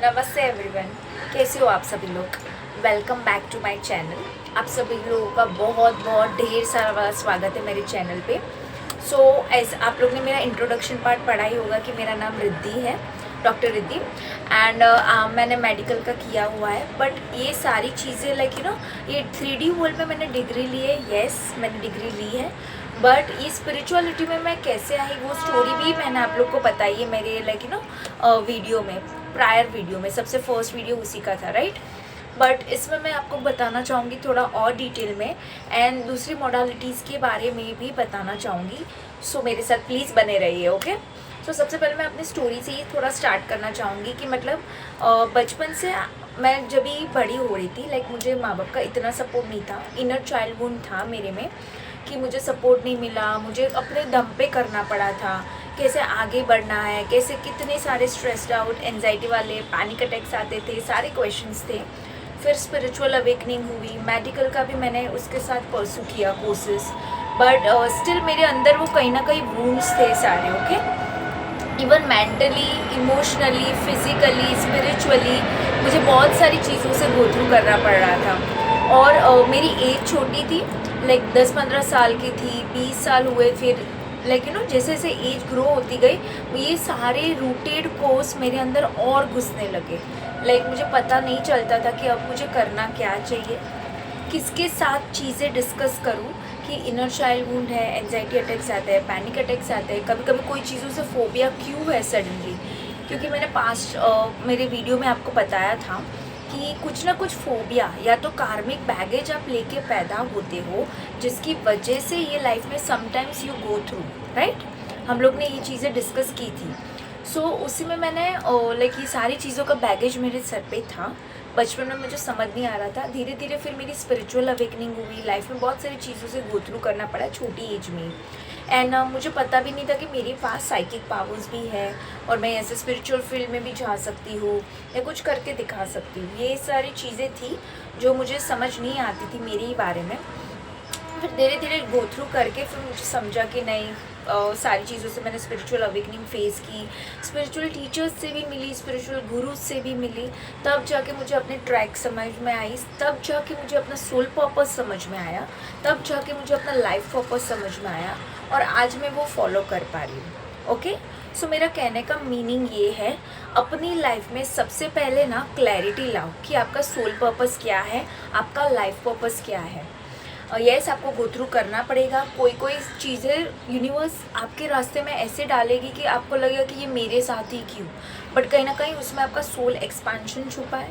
नमस्ते एवरीवन, कैसे हो आप सभी लोग। Welcome back to my channel. आप सभी लोगों का बहुत बहुत ढेर सारा स्वागत है मेरे चैनल पे। एज आप लोग ने मेरा इंट्रोडक्शन पार्ट पढ़ा ही होगा कि मेरा नाम रिद्धि है, डॉक्टर रिद्धि। एंड मैंने मेडिकल का किया हुआ है, बट ये सारी चीज़ें ये 3D वर्ल्ड में मैंने डिग्री ली है। येस, मैंने डिग्री ली है, बट ये स्पिरिचुअलिटी में मैं कैसे आई वो स्टोरी भी मैंने आप लोग को बताई है मेरे वीडियो में, प्रायर वीडियो में। सबसे फर्स्ट वीडियो उसी का था, राइट। बट इसमें मैं आपको बताना चाहूँगी थोड़ा और डिटेल में, एंड दूसरी मॉडलिटीज़ के बारे में भी बताना चाहूँगी। सो मेरे साथ प्लीज़ बने रहिए, ओके। सो सबसे पहले मैं अपनी स्टोरी से ही थोड़ा स्टार्ट करना चाहूँगी कि बचपन से मैं जब भी बड़ी हो रही थी, मुझे माँ बाप का इतना सपोर्ट नहीं था। इनर चाइल्ड वुंड था मेरे में कि मुझे सपोर्ट नहीं मिला, मुझे अपने दम पे करना पड़ा था। कैसे आगे बढ़ना है, कैसे, कितने सारे स्ट्रेस्ड आउट, एंजाइटी वाले पैनिक अटैक्स आते थे, सारे क्वेश्चंस थे। फिर स्पिरिचुअल अवेकनिंग हुई, मेडिकल का भी मैंने उसके साथ परसू किया कोर्सेस, बट स्टिल मेरे अंदर वो कहीं ना कहीं वूंड्स थे सारे, okay. Even mentally, emotionally, physically, spiritually मुझे बहुत सारी चीज़ों से गो थ्रू करना पड़ रहा था। और मेरी एज छोटी थी, 10-15 साल की थी, 20 साल हुए। फिर जैसे जैसे एज ग्रो होती गई, ये सारे रूटेड कोर्स मेरे अंदर और घुसने लगे। मुझे पता नहीं चलता था कि अब मुझे करना क्या चाहिए, किसके साथ चीज़ें डिस्कस करूं। कि इनर चाइल्ड वुंड है, एंजाइटी अटैक्स आते हैं, पैनिक अटैक्स आते हैं, कभी कभी कोई चीज़ों से फोबिया क्यों है सडनली। क्योंकि मैंने पास्ट मेरे वीडियो में आपको बताया था कि कुछ ना कुछ फोबिया या तो कार्मिक बैगेज आप लेके पैदा होते हो, जिसकी वजह से ये लाइफ में sometimes you go through, right. हम लोग ने ये चीज़ें डिस्कस की थी। उसी में मैंने ये सारी चीज़ों का बैगेज मेरे सर पे था। बचपन में मुझे समझ नहीं आ रहा था। धीरे धीरे फिर मेरी स्पिरिचुअल अवेकनिंग हुई, लाइफ में बहुत सारी चीज़ों से गो थ्रू करना पड़ा छोटी एज में। एंड मुझे पता भी नहीं था कि मेरे पास साइकिक पावर्स भी है और मैं ऐसे स्पिरिचुअल फील्ड में भी जा सकती हूँ या कुछ करके दिखा सकती हूँ। ये सारी चीज़ें थी जो मुझे समझ नहीं आती थी मेरे ही बारे में। फिर धीरे धीरे गो थ्रू करके फिर मुझे समझा कि नहीं, सारी चीज़ों से मैंने स्पिरिचुअल अवेकनिंग फेस की, स्पिरिचुअल टीचर्स से भी मिली, स्पिरिचुअल गुरु से भी मिली। तब जाके मुझे अपने ट्रैक समझ में आई, तब जाके मुझे अपना सोल पर्पस समझ में आया, तब जाके मुझे अपना लाइफ पर्पस समझ में आया, और आज मैं वो फॉलो कर पा रही हूँ, ओके। मेरा कहने का मीनिंग ये है, अपनी लाइफ में सबसे पहले ना क्लैरिटी लाओ कि आपका सोल पर्पस क्या है, आपका लाइफ पर्पस क्या है। यस, आपको गो थ्रू करना पड़ेगा। कोई कोई चीज़ें यूनिवर्स आपके रास्ते में ऐसे डालेगी कि आपको लगेगा कि ये मेरे साथ ही क्यों, बट कहीं ना कहीं उसमें आपका सोल एक्सपेंशन छुपा है,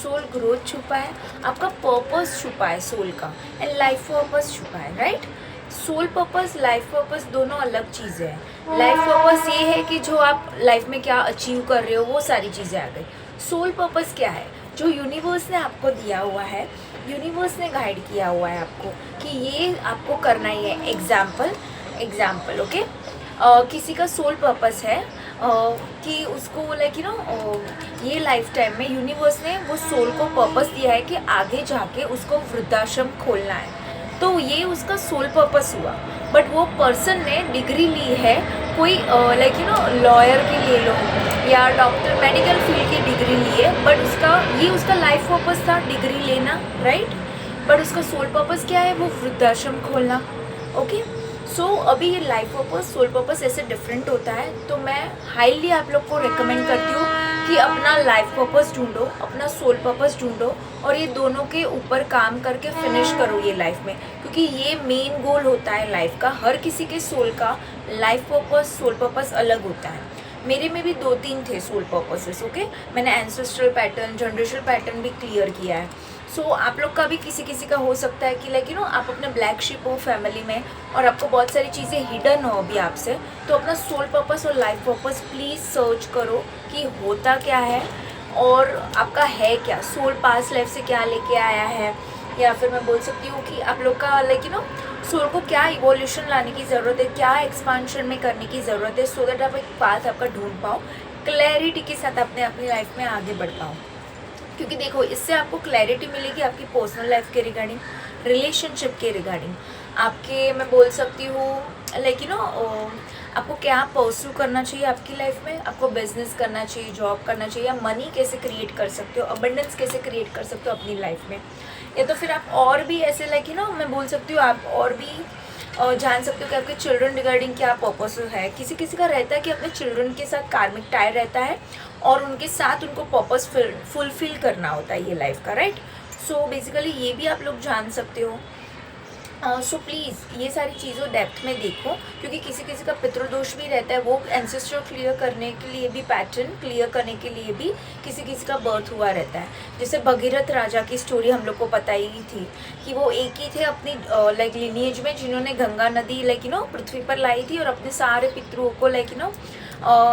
सोल ग्रोथ छुपा है, आपका पर्पस छुपा है सोल का, एंड लाइफ पर्पस छुपा है, right. Soul purpose, life purpose दोनों अलग चीज़ें हैं। लाइफ पर्पस ये है कि जो आप लाइफ में क्या अचीव कर रहे हो, वो सारी चीज़ें आ गई। सोल पर्पस क्या है? जो यूनिवर्स ने आपको दिया हुआ है, यूनिवर्स ने गाइड किया हुआ है आपको कि ये आपको करना ही है। Example, okay. किसी का सोल पर्पस है कि उसको ये लाइफ टाइम में यूनिवर्स ने वो सोल को पर्पस दिया है कि आगे जाके उसको वृद्धाश्रम खोलना है, तो ये उसका सोल पर्पस हुआ। बट वो पर्सन ने डिग्री ली है कोई लॉयर की ले लो या डॉक्टर, मेडिकल फील्ड की डिग्री ली है, बट उसका लाइफ पर्पस था डिग्री लेना, राइट। बट उसका सोल पर्पस क्या है? वो वृद्धाश्रम खोलना, ओके। अभी ये लाइफ पर्पस, सोल पर्पस ऐसे डिफरेंट होता है। तो मैं हाईली आप लोग को रिकमेंड करती हूँ कि अपना लाइफ पर्पस ढूंढो, अपना सोल पर्पस ढूंढो, और ये दोनों के ऊपर काम करके फिनिश करो ये लाइफ में, क्योंकि ये मेन गोल होता है लाइफ का। हर किसी के सोल का लाइफ पर्पस, सोल पर्पस अलग होता है। मेरे में भी 2-3 थे सोल पर्पसेस, ओके। मैंने एंसेस्ट्रल पैटर्न, जनरेशनल पैटर्न भी क्लियर किया है। आप लोग का भी किसी किसी का हो सकता है कि आप अपने ब्लैक शिप हो फैमिली में और आपको बहुत सारी चीज़ें हिडन हो अभी आपसे, तो अपना सोल पर्पस और लाइफ पर्पस प्लीज़ सर्च करो कि होता क्या है और आपका है क्या, सोल पास्ट लाइफ से क्या लेके आया है। या फिर मैं बोल सकती हूँ कि आप लोग का सोल को क्या इवोल्यूशन लाने की ज़रूरत है, क्या एक्सपांशन में करने की ज़रूरत है, सो दैट आप एक पाथ आपका ढूंढ पाओ, क्लैरिटी के साथ अपनी लाइफ में आगे बढ़ पाओ। क्योंकि देखो, इससे आपको क्लैरिटी मिलेगी आपकी पर्सनल लाइफ के रिगार्डिंग, रिलेशनशिप के रिगार्डिंग, आपके, मैं बोल सकती हूँ आपको क्या परस्यू करना चाहिए आपकी लाइफ में, आपको बिजनेस करना चाहिए, जॉब करना चाहिए, या मनी कैसे क्रिएट कर सकते हो, अबंडेंस कैसे क्रिएट कर सकते हो अपनी लाइफ में, या तो फिर आप और भी ऐसे लाइक मैं बोल सकती हूँ आप और भी जान सकते हो कि आपके चिल्ड्रन रिगार्डिंग क्या पर्पस है। किसी किसी का रहता है कि अपने चिल्ड्रन के साथ कार्मिक टाई रहता है और उनके साथ उनको पर्पस फुलफिल करना होता है ये लाइफ का, राइट। सो बेसिकली ये भी आप लोग जान सकते हो। सो प्लीज़ ये सारी चीज़ों डेप्थ में देखो, क्योंकि किसी किसी का पितृदोष भी रहता है, वो एंसेस्टर क्लियर करने के लिए भी, पैटर्न क्लियर करने के लिए भी किसी किसी का बर्थ हुआ रहता है। जैसे भगीरथ राजा की स्टोरी हम लोग को पता ही थी कि वो एक ही थे अपनी लाइक लिनिएज में जिन्होंने गंगा नदी लाइक पृथ्वी पर लाई थी और अपने सारे पितरों को लाइक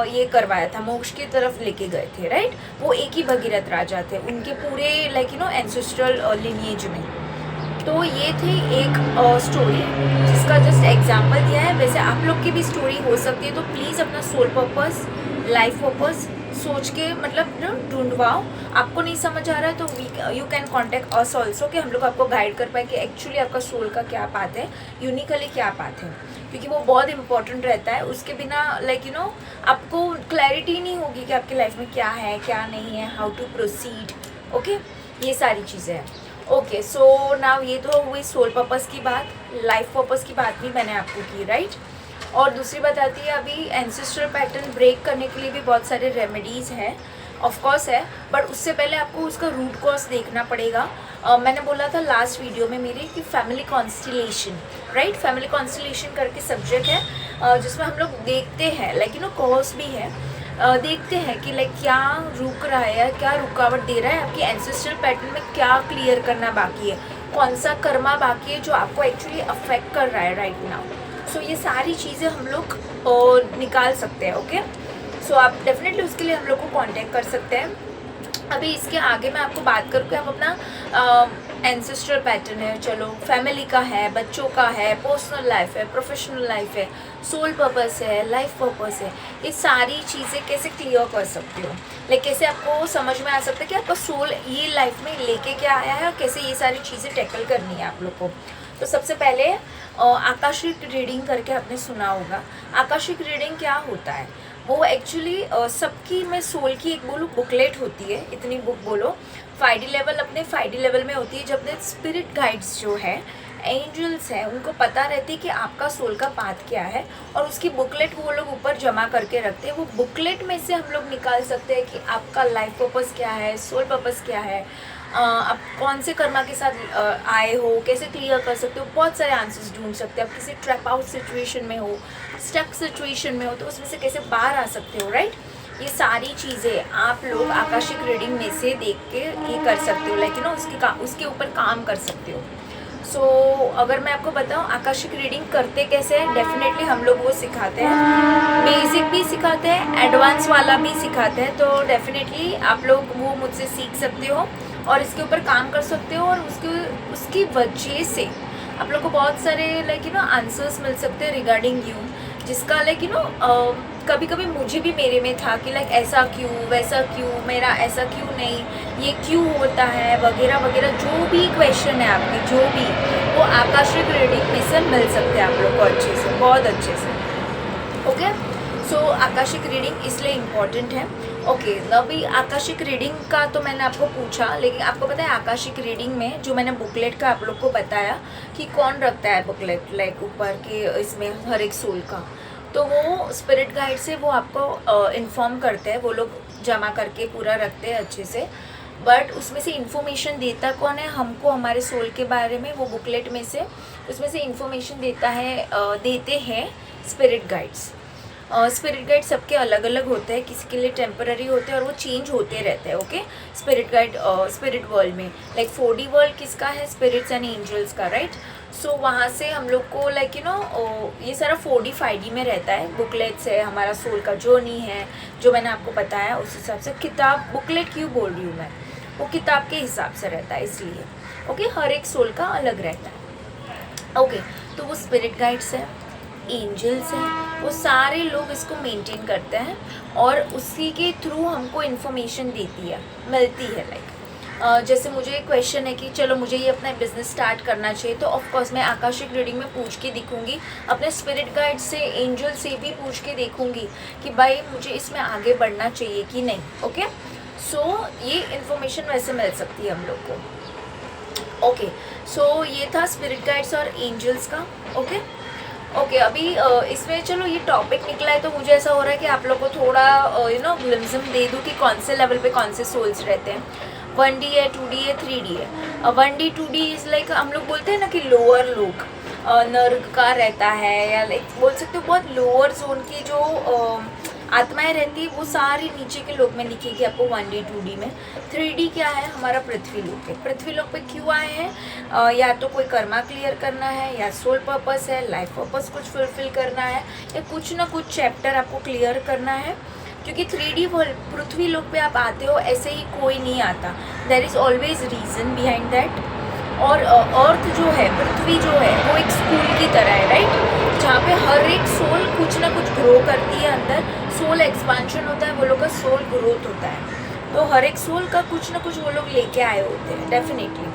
ये करवाया था, मोक्ष की तरफ लेके गए थे, राइट। वो एक ही भगीरथ राजा थे उनके पूरे लाइक एंसेस्ट्रल लिनिएज में। तो ये थी एक स्टोरी जिसका जस्ट एग्जांपल दिया है। वैसे आप लोग की भी स्टोरी हो सकती है, तो प्लीज़ अपना सोल पर्पस, लाइफ पर्पस सोच के मतलब ढूंढवाओ। आपको नहीं समझ आ रहा है तो you can contact us also, कि हम लोग आपको गाइड कर पाए कि एक्चुअली आपका सोल का क्या पाथ है, यूनिकली क्या पाथ है, क्योंकि वो बहुत इंपॉर्टेंट रहता है। उसके बिना लाइक आपको क्लैरिटी नहीं होगी कि आपकी लाइफ में क्या है क्या नहीं है, हाउ टू प्रोसीड। ओके, ये सारी चीज़ें हैं। ओके, सो नाउ ये तो हुई सोल पर्पस की बात, लाइफ पर्पस की बात भी मैंने आपको की, राइट। और दूसरी बात आती है अभी एंसेस्ट्रल पैटर्न ब्रेक करने के लिए भी बहुत सारे रेमेडीज़ हैं, ऑफ कोर्स है, बट उससे पहले आपको उसका रूट कॉज देखना पड़ेगा। मैंने बोला था लास्ट वीडियो में मेरे कि family constellation, right, family constellation करके सब्जेक्ट है जिसमें हम लोग देखते हैं लाइक कॉज भी है, देखते हैं कि लाइक क्या रुक रहा है या क्या रुकावट दे रहा है, आपकी एंसेस्ट्रल पैटर्न में क्या क्लियर करना बाकी है, कौन सा कर्मा बाकी है जो आपको एक्चुअली अफेक्ट कर रहा है राइट नाउ। सो ये सारी चीज़ें हम लोग निकाल सकते हैं। ओके, सो आप डेफिनेटली उसके लिए हम लोग को कांटेक्ट कर सकते हैं। अभी इसके आगे मैं आपको बात करूँ कि आप अपना एंसेस्ट्रल पैटर्न है, चलो फैमिली का है, बच्चों का है, पर्सनल लाइफ है, प्रोफेशनल लाइफ है, सोल पर्पस है, लाइफ पर्पस है, ये सारी चीज़ें कैसे क्लियर कर सकते हो, लाइक कैसे आपको समझ में आ सकता है कि आपका सोल ये लाइफ में लेके क्या आया है और कैसे ये सारी चीज़ें टैकल करनी है आप लोग को। तो सबसे पहले आकाशिक रीडिंग करके आपने सुना होगा। आकाशिक रीडिंग क्या होता है, वो एक्चुअली सबकी मैं सोल की एक बोलूँ बुकलेट होती है, इतनी बुक बोलो 5D लेवल, अपने 5D लेवल में होती है, जब अपने स्पिरिट गाइड्स जो है, एंजल्स हैं, उनको पता रहती है कि आपका सोल का पाथ क्या है और उसकी बुकलेट वो लोग ऊपर जमा करके रखते हैं। वो बुकलेट में से हम लोग निकाल सकते हैं कि आपका लाइफ पर्पस क्या है, सोल पर्पस क्या है, आप कौन से कर्मा के साथ आए हो, कैसे क्लियर कर सकते हो, बहुत सारे आंसर्स ढूंढ सकते हो। आप किसी ट्रैप आउट सिचुएशन में हो, स्टक सिचुएशन में हो, तो उसमें से कैसे बाहर आ सकते हो, राइट। ये सारी चीज़ें आप लोग आकाशिक रीडिंग में से देख के ये कर सकते हो, लाइक उसके ऊपर काम कर सकते हो। सो अगर मैं आपको बताऊँ आकाशिक रीडिंग करते कैसे हैं, डेफिनेटली हम लोग वो सिखाते हैं, बेसिक भी सिखाते हैं, एडवांस वाला भी सिखाते हैं। तो डेफिनेटली आप लोग वो मुझसे सीख सकते हो और इसके ऊपर काम कर सकते हो, और उसकी वजह से आप लोग को बहुत सारे लाइक आंसर्स मिल सकते हैं रिगार्डिंग यू, जिसका लाइक कभी कभी मुझे भी मेरे में था कि लाइक ऐसा क्यों, वैसा क्यों, मेरा ऐसा क्यों नहीं, ये क्यों होता है, वगैरह वगैरह, जो भी क्वेश्चन है आपके, जो भी, वो आकाशिक रीडिंग में से मिल सकते हैं आप लोग को अच्छे से, बहुत अच्छे से। ओके, सो आकाशिक रीडिंग इसलिए इम्पॉर्टेंट है। ओके, अभी आकाशिक रीडिंग का तो मैंने आपको पूछा, लेकिन आपको पता है आकाशिक रीडिंग में जो मैंने बुकलेट का आप लोग को बताया कि कौन रखता है बुकलेट लाइक ऊपर के इसमें हर एक सोल का, तो वो स्पिरिट गाइड से वो आपको इन्फॉर्म करते हैं, वो लोग जमा करके पूरा रखते हैं अच्छे से। बट उसमें से इन्फॉर्मेशन देता कौन है हमको हमारे सोल के बारे में, वो बुकलेट में से उसमें से इन्फॉर्मेशन देते हैं स्पिरिट गाइड्स। स्पिरिट गाइड सबके अलग अलग होते हैं, किसी के लिए टेम्पररी होते हैं और वो चेंज होते रहते हैं। Okay, spirit guide spirit world में लाइक 4D वर्ल्ड किसका है, स्पिरिट्स एंड एंजल्स का, राइट। सो वहाँ से हम लोग को लाइक ये सारा 4D 5D में रहता है, बुकलेट्स है, हमारा सोल का जर्नी है जो मैंने आपको बताया, उस हिसाब से किताब बुकलेट क्यों बोल रही हूँ मैं, वो किताब के हिसाब से रहता है इसलिए। ओके, हर एक सोल का अलग रहता है। ओके, तो वो स्पिरिट गाइड्स है, एंजल्स हैं, वो सारे लोग इसको मेंटेन करते हैं और उसी के थ्रू हमको इन्फॉर्मेशन देती है, मिलती है लाइक। जैसे मुझे क्वेश्चन है कि चलो मुझे ये अपना बिजनेस स्टार्ट करना चाहिए, तो ऑफकोर्स मैं आकाशिक रीडिंग में पूछ के दिखूंगी, अपने स्पिरिट गाइड से, एंजल से भी पूछ के देखूंगी कि भाई मुझे इसमें आगे बढ़ना चाहिए कि नहीं। ओके, सो ये इन्फॉर्मेशन वैसे मिल सकती है हम लोग को। ओके, सो ये था स्पिरिट गाइड्स और एंजल्स का। ओके, अभी इसमें चलो ये टॉपिक निकला है तो मुझे ऐसा हो रहा है कि आप लोग को थोड़ा ग्लिम्सम दे दूँ कि कौन से लेवल पे कौन से सोल्स रहते हैं। 1D है, 2D है, 3D है। 1D 2D इज़ लाइक हम लोग बोलते हैं ना कि लोअर लोग नर्क का रहता है, या लाइक बोल सकते हो बहुत लोअर जोन की जो आत्माएं रहती है वो सारी नीचे के लोक में दिखेगी आपको 1D 2D में। 3D क्या है, हमारा पृथ्वी लोक है। पृथ्वी लोक पे क्यों आए हैं, या तो कोई कर्मा क्लियर करना है, या सोल पर्पस है, लाइफ पर्पस कुछ फुलफिल करना है, या कुछ ना कुछ चैप्टर आपको क्लियर करना है। क्योंकि 3D पृथ्वी लोक पे आप आते हो ऐसे ही कोई नहीं आता, there is always reason behind that. और अर्थ जो है, पृथ्वी जो है, वो एक स्कूल की तरह है, राइट, जहाँ पे हर एक सोल कुछ ना कुछ ग्रो करती है, अंदर सोल एक्सपांशन होता है, वो लोग का सोल ग्रोथ होता है। तो हर एक सोल का कुछ ना कुछ वो लोग लेके आए होते हैं डेफिनेटली।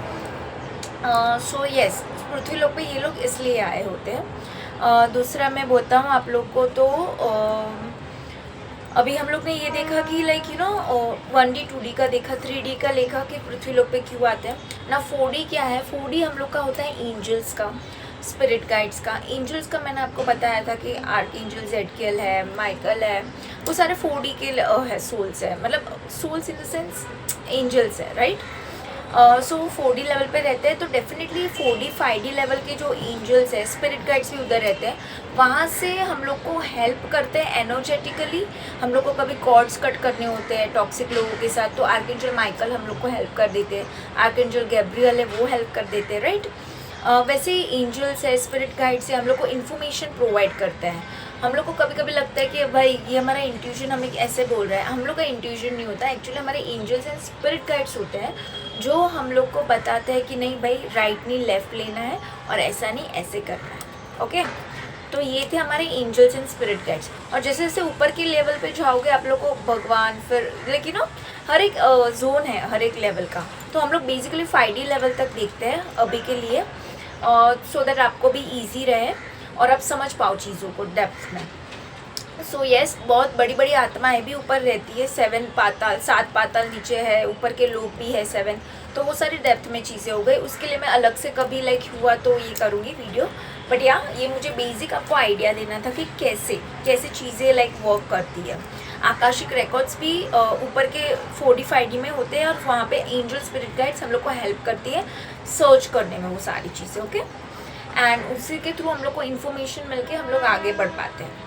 सो यस, पृथ्वी लोक पे ये लोग इसलिए आए होते हैं। दूसरा मैं बोलता हूँ आप लोग को, तो अभी हम लोग ने ये देखा कि लाइक 1D 2D का देखा, 3D का देखा कि पृथ्वी लोक पे क्यों आते हैं ना। 4D क्या है, 4D हम लोग का होता है एंजल्स का, स्पिरिट गाइड्स का। एंजल्स का मैंने आपको बताया था कि आर्क एंजल जेडकियल है, माइकल है, वो सारे 4D के है, सोल्स है, मतलब souls in the sense angels है, राइट। सो 4D लेवल पे रहते हैं, तो डेफिनेटली 4D 5D लेवल के जो एंजल्स है, स्पिरिट गाइड्स भी उधर रहते हैं, वहाँ से हम लोग को हेल्प करते हैं एनर्जेटिकली। हम लोग को कभी कॉर्ड्स कट करने होते हैं टॉक्सिक लोगों के साथ, तो आर्कएंजल माइकल हम लोग को हेल्प कर देते हैं, आर्कएंजल गैब्रियल है वो हेल्प कर देते हैं, राइट। वैसे ही एंजल्स है, स्पिरिट गाइड से हम लोग को इन्फॉर्मेशन प्रोवाइड करते हैं। हम लोग को कभी कभी लगता है कि भाई ये हमारा इंट्यूशन हमें ऐसे बोल रहा है, हम लोग का इंट्यूशन नहीं होता, एक्चुअली हमारे एंजल्स एंड स्पिरिट गाइड्स होते हैं जो हम लोग को बताते हैं कि नहीं भाई राइट नहीं लेफ़्ट लेना है, और ऐसा नहीं ऐसे करना है। ओके, तो ये थे हमारे एंजल्स एंड स्पिरिट गाइड्स। और जैसे जैसे ऊपर के लेवल पे जाओगे आप लोग को भगवान, फिर लेकिन हर एक जोन है हर एक लेवल का, तो हम लोग बेसिकली 5D लेवल तक देखते हैं अभी के लिए, सो दैट आपको भी ईजी रहे और आप समझ पाओ चीज़ों को डेप्थ में। सो यस, बहुत बड़ी बड़ी आत्माएं भी ऊपर रहती है, 7 पाताल नीचे है, ऊपर के लोग भी है 7, तो वो सारी डेप्थ में चीज़ें हो गई। उसके लिए मैं अलग से कभी लाइक हुआ तो ये करूँगी वीडियो, बट या ये मुझे बेसिक आपको आइडिया देना था कि कैसे कैसे चीज़ें लाइक वर्क करती है। आकाशिक रिकॉर्ड्स भी ऊपर के 4D 5D में होते हैं, और वहाँ पे एंजल स्पिरिट गाइड्स हम लोग को हेल्प करती है सर्च करने में वो सारी चीज़ें। ओके, एंड उसी के थ्रू हम लोग को इन्फॉर्मेशन मिलके हम लोग आगे बढ़ पाते हैं।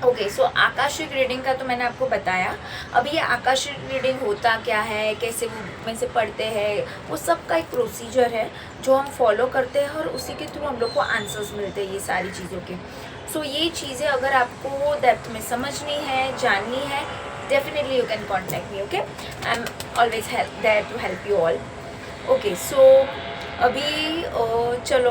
ओके, सो आकाशिक रीडिंग का तो मैंने आपको बताया। अभी ये आकाशिक रीडिंग होता क्या है, कैसे वो में से पढ़ते हैं, वो सब का एक प्रोसीजर है जो हम फॉलो करते हैं, और उसी के थ्रू हम लोग को आंसर्स मिलते हैं ये सारी चीज़ों के। सो ये चीज़ें अगर आपको डेप्थ में समझनी है, जाननी है, definitely you can contact me. Okay, I am always there to help you all. Okay, so अभी चलो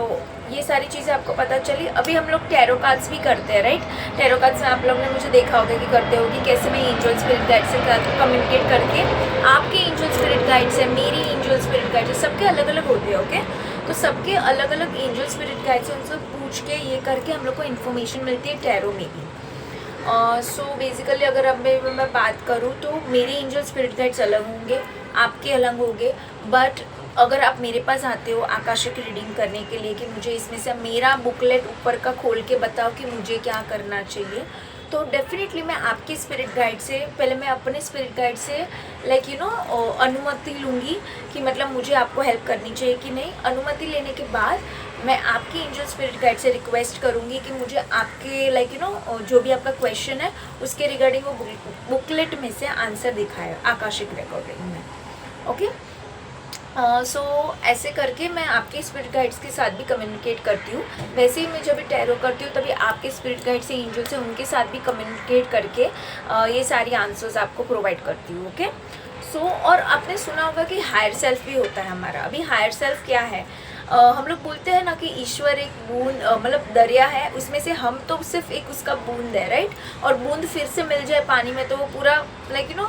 ये सारी चीज़ें आपको पता चली। अभी हम लोग टैरो कार्ड्स भी करते हैं, राइट। टैरो कार्ड्स में आप लोग ने मुझे देखा होगा कि करते होगी, कैसे मैं एंजल स्पिरिट गाइड से कम्युनिकेट करके, आपके एंजल स्पिरिट गाइड से, मेरी एंजल स्पिरिट गाइड से, सबके अलग अलग होते हैं। ओके, तो सबके अलग अलग एंजल स्पिरिट गाइड से उनसे पूछ के ये करके हम लोग को इन्फॉर्मेशन मिलती है टैरो में भी। सो बेसिकली अगर अब मैं बात करूँ तो मेरे एंजल स्पिरिट गाइड्स अलग होंगे, आपके अलग होंगे, बट अगर आप मेरे पास आते हो आकाशिक रीडिंग करने के लिए कि मुझे इसमें से मेरा बुकलेट ऊपर का खोल के बताओ कि मुझे क्या करना चाहिए, तो डेफिनेटली मैं आपके स्पिरिट गाइड से, पहले मैं अपने स्पिरिट गाइड से लाइक अनुमति लूँगी कि मतलब मुझे आपको हेल्प करनी चाहिए कि नहीं। अनुमति लेने के बाद मैं आपके एंजल स्पिरिट गाइड से रिक्वेस्ट करूँगी कि मुझे आपके लाइक जो भी आपका क्वेश्चन है उसके रिगार्डिंग वो बुकलेट में से आंसर दिखाए आकाशिक रिकॉर्डिंग में। ओके, सो ऐसे करके मैं आपके स्पिरिट गाइड्स के साथ भी कम्युनिकेट करती हूँ। वैसे ही मैं जब भी टैरो करती हूँ तभी आपके स्पिरिट गाइड से, एंजल से, उनके साथ भी कम्युनिकेट करके ये सारी आंसर्स आपको प्रोवाइड करती हूँ। ओके, सो और आपने सुना होगा कि हायर सेल्फ भी होता है हमारा। अभी हायर सेल्फ क्या है, हम लोग बोलते हैं ना कि ईश्वर एक बूंद मतलब दरिया है, उसमें से हम तो सिर्फ एक उसका बूंद है, राइट। और बूंद फिर से मिल जाए पानी में तो वो पूरा लाइक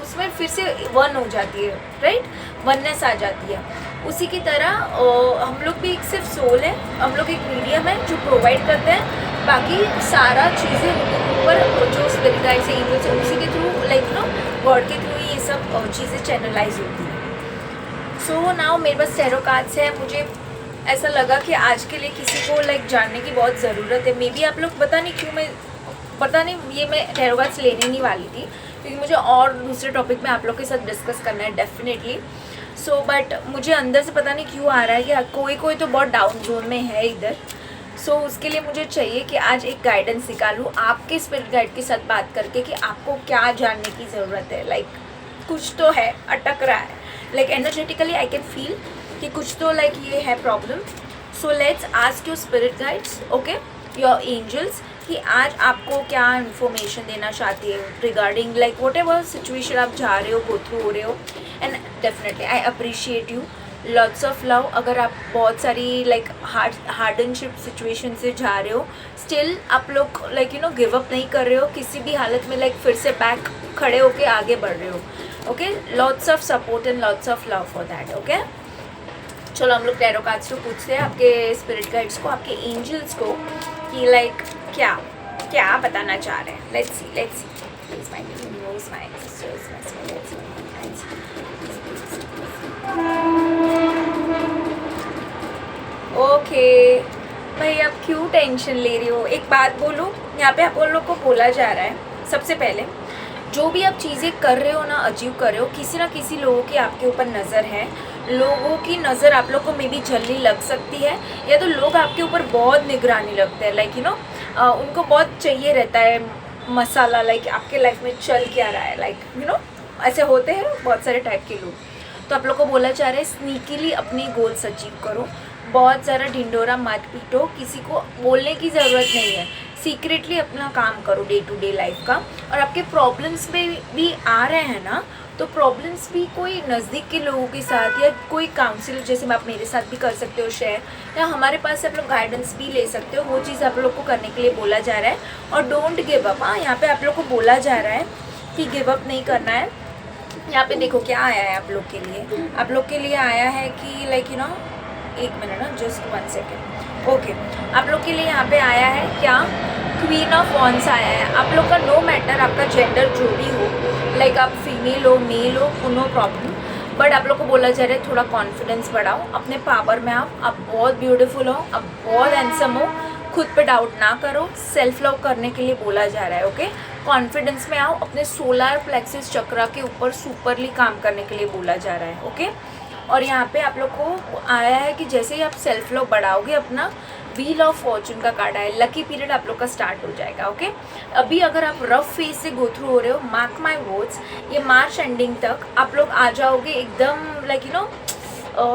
उसमें फिर से वन हो जाती है, राइट, वननेस आ जाती है। उसी की तरह हम लोग भी एक सिर्फ सोल है, हम लोग एक मीडियम है जो प्रोवाइड करते हैं, बाकी सारा चीज़ें ऊपर जो स्पिरिट गाइड से एंजल्स है उसी के थ्रू लाइक गॉड के थ्रू ये सब चीज़ें चैनलाइज होती हैं। सो नाउ मेरे पास टैरो कार्ड्स है। मुझे ऐसा लगा कि आज के लिए किसी को लाइक जानने की बहुत ज़रूरत है। मे बी आप लोग पता नहीं क्यों, ये मैं टैरो कार्ड्स लेने नहीं वाली थी क्योंकि मुझे और दूसरे टॉपिक में आप लोग के साथ डिस्कस करना है डेफिनेटली। सो बट मुझे अंदर से पता नहीं क्यों आ रहा है कि कोई तो बहुत डाउन जोन में है इधर। सो उसके लिए मुझे चाहिए कि आज एक गाइडेंस निकालूँ आपके स्पिरिट गाइड के साथ बात करके कि आपको क्या जानने की ज़रूरत है। लाइक कुछ तो है, अटक रहा है, like energetically I can feel कि कुछ तो लाइक ये है problem. So let's ask your spirit guides, okay, your angels, कि आज आपको क्या इन्फॉर्मेशन देना चाहती है regarding like whatever situation आप जा रहे हो, गो थ्रू हो रहे हो। And definitely I appreciate you, lots of love. अगर आप बहुत सारी लाइक हार्डनशिप सिचुएशन से जा रहे हो, स्टिल आप लोग लाइक गिव अप नहीं कर रहे हो किसी भी हालत में, लाइक फिर से बैक खड़े होके आगे बढ़ रहे हो, okay. Lots of support and lots of love for that, okay. चलो हम लोग टैरो कार्ड्स को पूछते हैं आपके स्पिरिट गाइड्स को, आपके एंजल्स को, कि लाइक क्या बताना चाह रहे हैं। Let's see please my universe, my sister's, my let's see. Okay भाई, आप क्यों टेंशन ले रही हो? एक बात बोलूं, यहाँ पे आप लोग को बोला जा रहा है सबसे पहले, जो भी आप चीज़ें कर रहे हो ना, अचीव कर रहे हो, किसी ना किसी लोगों की आपके ऊपर नज़र है। लोगों की नज़र आप लोग को मे बी जल्दी लग सकती है, या तो लोग आपके ऊपर बहुत निगरानी लगते हैं, लाइक उनको बहुत चाहिए रहता है मसाला, लाइक आपके लाइफ में चल क्या रहा है, लाइक ऐसे होते हैं बहुत सारे टाइप के लोग। तो आप लोग को बोला जा रहा है स्नीकीली अपने गोल्स अचीव करो, बहुत ज़्यादा ढिंडोरा मत पीटो, किसी को बोलने की ज़रूरत नहीं है, सीक्रेटली अपना काम करो डे टू डे लाइफ का। और आपके प्रॉब्लम्स में भी आ रहे हैं ना, तो प्रॉब्लम्स भी कोई नज़दीक के लोगों के साथ या कोई काउंसिलर जैसे आप मेरे साथ भी कर सकते हो शेयर, या हमारे पास से आप लोग गाइडेंस भी ले सकते हो, वो चीज़ आप लोग को करने के लिए बोला जा रहा है। और डोंट गिव अप, हाँ, यहाँ पे आप लोग को बोला जा रहा है कि गिव अप नहीं करना है। यहाँ पे देखो क्या आया है आप लोग के लिए, आप लोग के लिए आया है कि लाइक एक मिनट ना, जस्ट 1 सेकेंड, ओके। आप लोग के लिए यहाँ पे आया है क्या, क्वीन ऑफ वॉन्ड्स आया है। आप लोग का नो मैटर आपका जेंडर जो भी हो, लाइक आप फीमेल हो मेल हो, नो प्रॉब्लम, बट आप लोग को बोला जा रहा है थोड़ा कॉन्फिडेंस बढ़ाओ, अपने पावर में आओ, आप बहुत ब्यूटीफुल हो, आप बहुत हैंडसम हो, खुद पे डाउट ना करो, सेल्फ लव करने के लिए बोला जा रहा है, ओके। कॉन्फिडेंस में आओ, अपने सोलर प्लेक्सिस चक्रा के ऊपर सुपरली काम करने के लिए बोला जा रहा है, ओके। और यहाँ पे आप लोग को आया है कि जैसे ही आप सेल्फ लव बढ़ाओगे, अपना व्हील ऑफ फॉर्चून का कार्ड है, लकी पीरियड आप लोग का स्टार्ट हो जाएगा, ओके। अभी अगर आप रफ फेज से गो थ्रू हो रहे हो, मार्क माई वर्ड्स, ये मार्च एंडिंग तक आप लोग आ जाओगे एकदम लाइक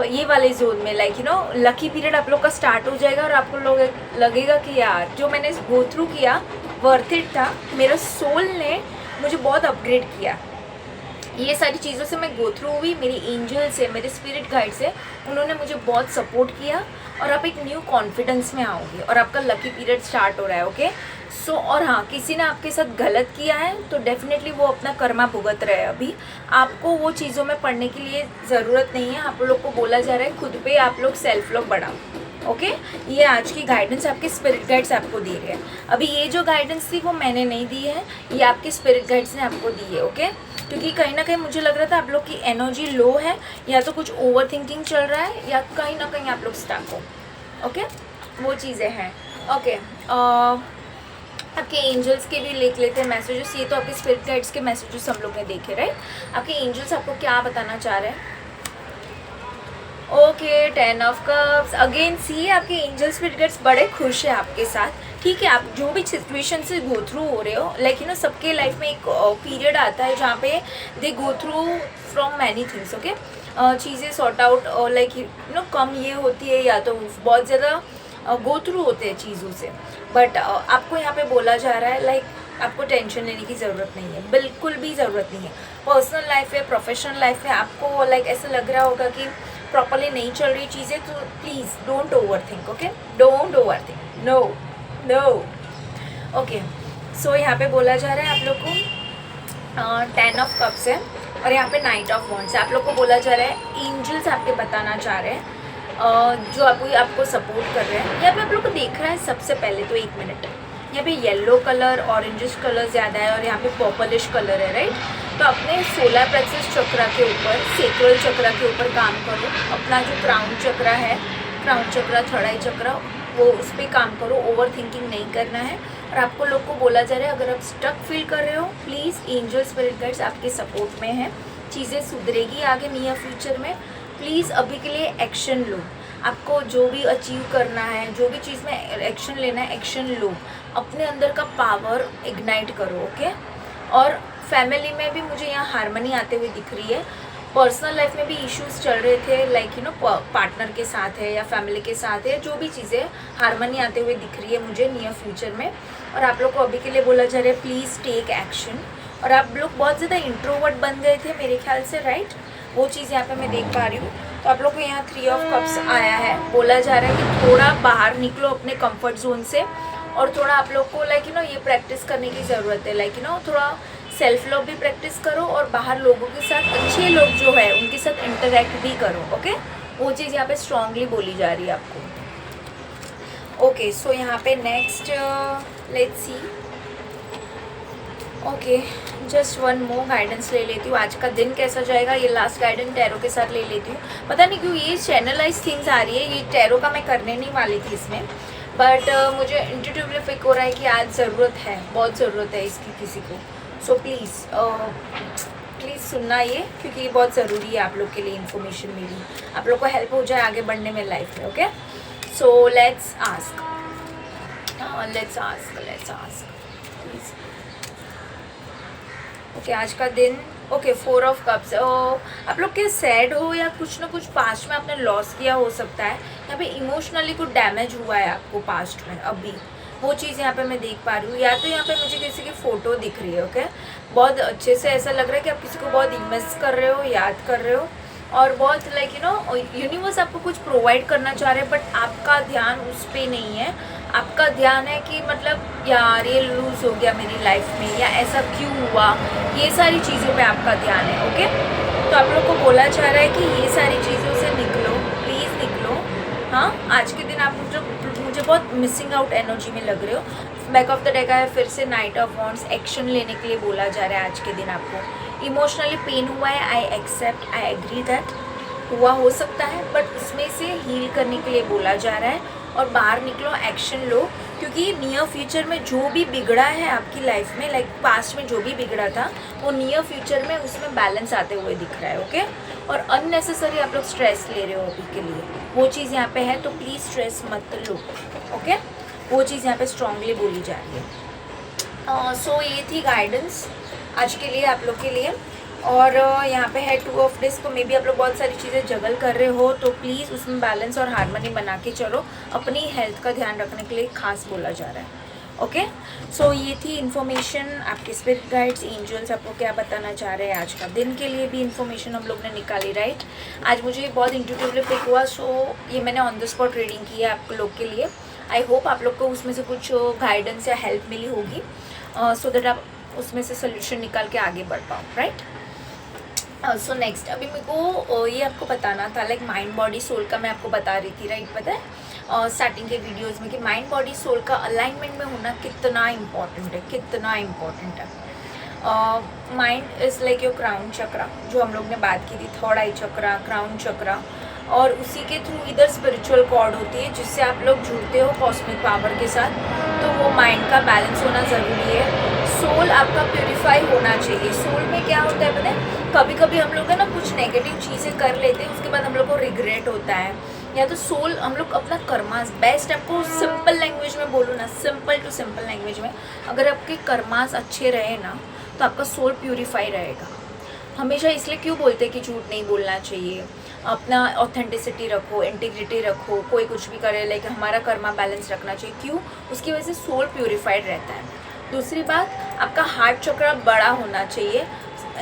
ये वाले जोन में, लाइक लकी पीरियड आप लोग का स्टार्ट हो जाएगा। और आपको लोग लगेगा कि यार जो मैंने गो थ्रू किया वर्थ इट था, मेरा सोल ने मुझे बहुत अपग्रेड किया, ये सारी चीज़ों से मैं गो थ्रू हुई, मेरी एंजल से, मेरे स्पिरिट गाइड से, उन्होंने मुझे बहुत सपोर्ट किया। और आप एक न्यू कॉन्फिडेंस में आओगे और आपका लकी पीरियड स्टार्ट हो रहा है, ओके। सो और हाँ, किसी ने आपके साथ गलत किया है तो डेफिनेटली वो अपना कर्मा भुगत रहे हैं। अभी आपको वो चीज़ों में पढ़ने के लिए ज़रूरत नहीं है। आप लोग को बोला जा रहा है खुद पे आप लोग सेल्फ लव बढ़ाओ, ओके। ये आज की गाइडेंस आपके स्पिरिट गाइड्स आपको दे रहे हैं। अभी ये जो गाइडेंस थी वो मैंने नहीं दी है, ये आपके स्पिरिट गाइड्स ने आपको दी है, ओके। क्योंकि कहीं ना कहीं मुझे लग रहा था आप लोग की एनर्जी लो है, या तो कुछ ओवर थिंकिंग चल रहा है, या कहीं ना कहीं आप लोग स्टक हो, ओके। वो चीज़ें हैं, ओके। आपके एंजल्स के भी लिख लेते हैं मैसेजेस। ये तो आपके स्पिरिट गाइड्स के मैसेजेस हम लोग ने देखे, राइट। आपके एंजल्स आपको क्या बताना चाह रहे हैं, ओके। 10 ऑफ कप्स अगेन, सी आपके एंजल्स स्पिरिट गाइड्स बड़े खुश है आपके साथ, ठीक है। आप जो भी सिचुएशन से गो थ्रू हो रहे हो, लाइक सबके लाइफ में एक पीरियड आता है जहाँ पे they go through from many things, okay. चीज़ें सॉर्ट आउट, और लाइक कम ये होती है, या तो बहुत ज़्यादा गो थ्रू होते हैं चीज़ों से। बट आपको यहाँ पे बोला जा रहा है लाइक आपको टेंशन लेने की ज़रूरत नहीं है, बिल्कुल भी ज़रूरत नहीं है। पर्सनल लाइफ है, प्रोफेशनल लाइफ है, आपको लाइक ऐसा लग रहा होगा कि प्रॉपरली नहीं चल रही चीज़ें तो please don't over think, okay, don't over think, no no. Okay, so यहाँ पे बोला जा रहा है आप लोग को 10 ऑफ कप्स है और यहाँ पे नाइट ऑफ वॉन्ड्स है। आप लोग को बोला जा रहा है एंजल्स आपके बताना चाह रहे हैं जो आपको सपोर्ट कर रहे हैं। यहाँ पे आप लोग को देख रहा है सबसे पहले तो 1 मिनट, यहाँ पे येलो कलर ऑरेंजिश कलर ज़्यादा है और यहाँ पे पर्पलिश कलर है, राइट। तो अपने सोलर प्लेक्सस चक्रा के ऊपर, सेक्रल चक्रा के ऊपर काम करो। अपना जो क्राउन चक्रा है, क्राउन चक्रा, थर्ड आई चक्रा, वो उस पर काम करो। ओवर थिंकिंग नहीं करना है। और आपको लोग को बोला जा रहा है अगर आप स्टक फील कर रहे हो, प्लीज़ एंजल स्पिरिट गाइड्स आपके सपोर्ट में है, चीज़ें सुधरेगी आगे नियर फ्यूचर में। प्लीज़ अभी के लिए एक्शन लो। आपको जो भी अचीव करना है, जो भी चीज़ में एक्शन लेना है, एक्शन लो। अपने अंदर का पावर इग्नाइट करो, ओके। और फैमिली में भी मुझे यहाँ हारमनी आते हुए दिख रही है। पर्सनल लाइफ में भी इश्यूज चल रहे थे, लाइक यू नो पार्टनर के साथ है या फैमिली के साथ है, जो भी चीज़ें हारमनी आते हुए दिख रही है मुझे नियर फ्यूचर में। और आप लोग को अभी के लिए बोला जा रहा है प्लीज़ टेक एक्शन। और आप लोग बहुत ज़्यादा इंट्रोवर्ट बन गए थे मेरे ख्याल से, राइट, वो चीज़ यहाँ पे मैं देख पा रही हूँ। तो आप लोग को यहाँ 3 ऑफ कप्स आया है। बोला जा रहा है कि थोड़ा बाहर निकलो अपने कंफर्ट जोन से और थोड़ा आप लोग को लाइक यू नो ये प्रैक्टिस करने की ज़रूरत है, लाइक यू नो थोड़ा सेल्फ लव भी प्रैक्टिस करो और बाहर लोगों के साथ, अच्छे लोग जो है उनके साथ इंटरेक्ट भी करो, ओके। वो चीज़ यहाँ पे स्ट्रांगली बोली जा रही है आपको। ओके, सो यहाँ पे next let's see. Okay, just one more guidance ले लेती हूँ। आज का दिन कैसा जाएगा ये लास्ट गाइडेंस टैरो के साथ ले लेती हूँ। पता नहीं क्यों ये चैनलाइज थिंग्स आ रही है, ये टैरो का मैं करने नहीं वाली थी इसमें, बट मुझे इंट्यूटिवली फिक हो रहा है कि आज ज़रूरत है, बहुत ज़रूरत है इसकी किसी को। सो प्लीज़ सुनना ये, क्योंकि ये बहुत ज़रूरी है आप लोग के लिए इन्फॉर्मेशन मेरी, आप लोग को हेल्प हो जाए आगे बढ़ने में लाइफ में, okay. So let's ask please. Okay, आज का दिन, ओके, 4 ऑफ कप्स। आप लोग क्या सैड हो या कुछ ना कुछ पास्ट में आपने लॉस किया हो सकता है। यहाँ पे इमोशनली कुछ डैमेज हुआ है आपको पास्ट में अभी, वो चीज़ यहाँ पे मैं देख पा रही हूँ। या तो यहाँ पे मुझे किसी की फ़ोटो दिख रही है, ओके, बहुत अच्छे से ऐसा लग रहा है कि आप किसी को बहुत मिस कर रहे हो, याद कर रहे हो और बहुत लाइक यू नो यूनिवर्स आपको कुछ प्रोवाइड करना चाह रहे हैं, बट आपका ध्यान उस पर नहीं है। आपका ध्यान है कि मतलब यार ये लूज़ हो गया मेरी लाइफ में, या ऐसा क्यों हुआ, ये सारी चीज़ों पे आपका ध्यान है, ओके। तो आप लोग को बोला जा रहा है कि ये सारी चीज़ों से निकलो, प्लीज़ निकलो। हाँ, आज के दिन आप मुझे बहुत मिसिंग आउट एनर्जी में लग रहे हो। बैक ऑफ द डेक है फिर से नाइट ऑफ वॉन्ड्स। एक्शन लेने के लिए बोला जा रहा है आज के दिन। आपको इमोशनली पेन हुआ है, I accept, I agree that हुआ हो सकता है, बट उसमें से हील करने के लिए बोला जा रहा है और बाहर निकलो, एक्शन लो, क्योंकि नियर फ्यूचर में जो भी बिगड़ा है आपकी लाइफ में, लाइक पास्ट में जो भी बिगड़ा था, वो नियर फ्यूचर में उसमें बैलेंस आते हुए दिख रहा है, ओके। और अननेसेसरी आप लोग स्ट्रेस ले रहे हो अभी के लिए, वो चीज़ यहाँ पे है, तो प्लीज़ स्ट्रेस मत लो, ओके। वो चीज़ यहाँ पे स्ट्रांगली बोली जा रही है। सो ये थी गाइडेंस आज के लिए आप लोग के लिए। और यहाँ पे है 2 ऑफ डिस्क, तो मे बी आप लोग बहुत सारी चीज़ें जगल कर रहे हो, तो प्लीज़ उसमें बैलेंस और हार्मनी बना के चलो। अपनी हेल्थ का ध्यान रखने के लिए खास बोला जा रहा है, ओके। सो ये थी इन्फॉर्मेशन, आपके स्पिरिट गाइड्स, एंजल्स आपको क्या बताना चाह रहे हैं। आज का दिन के लिए भी इन्फॉर्मेशन हम लोग ने निकाली, राइट। आज मुझे बहुत इंट्यूटिवली पिक हुआ, सो ये मैंने ऑन द स्पॉट रीडिंग की है आप लोग के लिए। आई होप आप लोग को उसमें से कुछ गाइडेंस या हेल्प मिली होगी, सो दैट आप उसमें से सोल्यूशन निकाल के आगे बढ़ पाओ, राइट। सो नेक्स्ट, अभी मेरे को ये आपको बताना था, लाइक माइंड बॉडी सोल का मैं आपको बता रही थी, राइट। पता है स्टार्टिंग के वीडियोस में कि माइंड बॉडी सोल का अलाइनमेंट में होना कितना इम्पॉर्टेंट है, कितना इम्पॉर्टेंट है। Mind is like your crown chakra, जो हम लोग ने बात की थी, थर्ड आई चक्रा, क्राउन चक्रा, और उसी के थ्रू इधर स्पिरिचुअल कॉर्ड होती है जिससे आप लोग जुड़ते हो कॉस्मिक पावर के साथ, तो वो माइंड का बैलेंस होना ज़रूरी है। सोल आपका प्योरीफाई होना चाहिए। सोल में क्या होता है पता है, कभी कभी हम लोग है ना कुछ नेगेटिव चीज़ें कर लेते हैं, उसके बाद हम लोग को रिग्रेट होता है, या तो सोल हम लोग अपना कर्मास, बेस्ट आपको सिंपल लैंग्वेज में बोलूँ ना, सिंपल टू सिंपल लैंग्वेज में, अगर आपके कर्मास अच्छे रहे ना तो आपका सोल प्योरीफाई रहेगा हमेशा। इसलिए क्यों बोलते हैं कि झूठ नहीं बोलना चाहिए, अपना ऑथेंटिसिटी रखो, इंटीग्रिटी रखो, कोई कुछ भी करे, लाइक हमारा कर्मा बैलेंस रखना चाहिए। क्यों? उसकी वजह से सोल प्योरीफाइड रहता है। दूसरी बात, आपका हार्ट चक्र बड़ा होना चाहिए,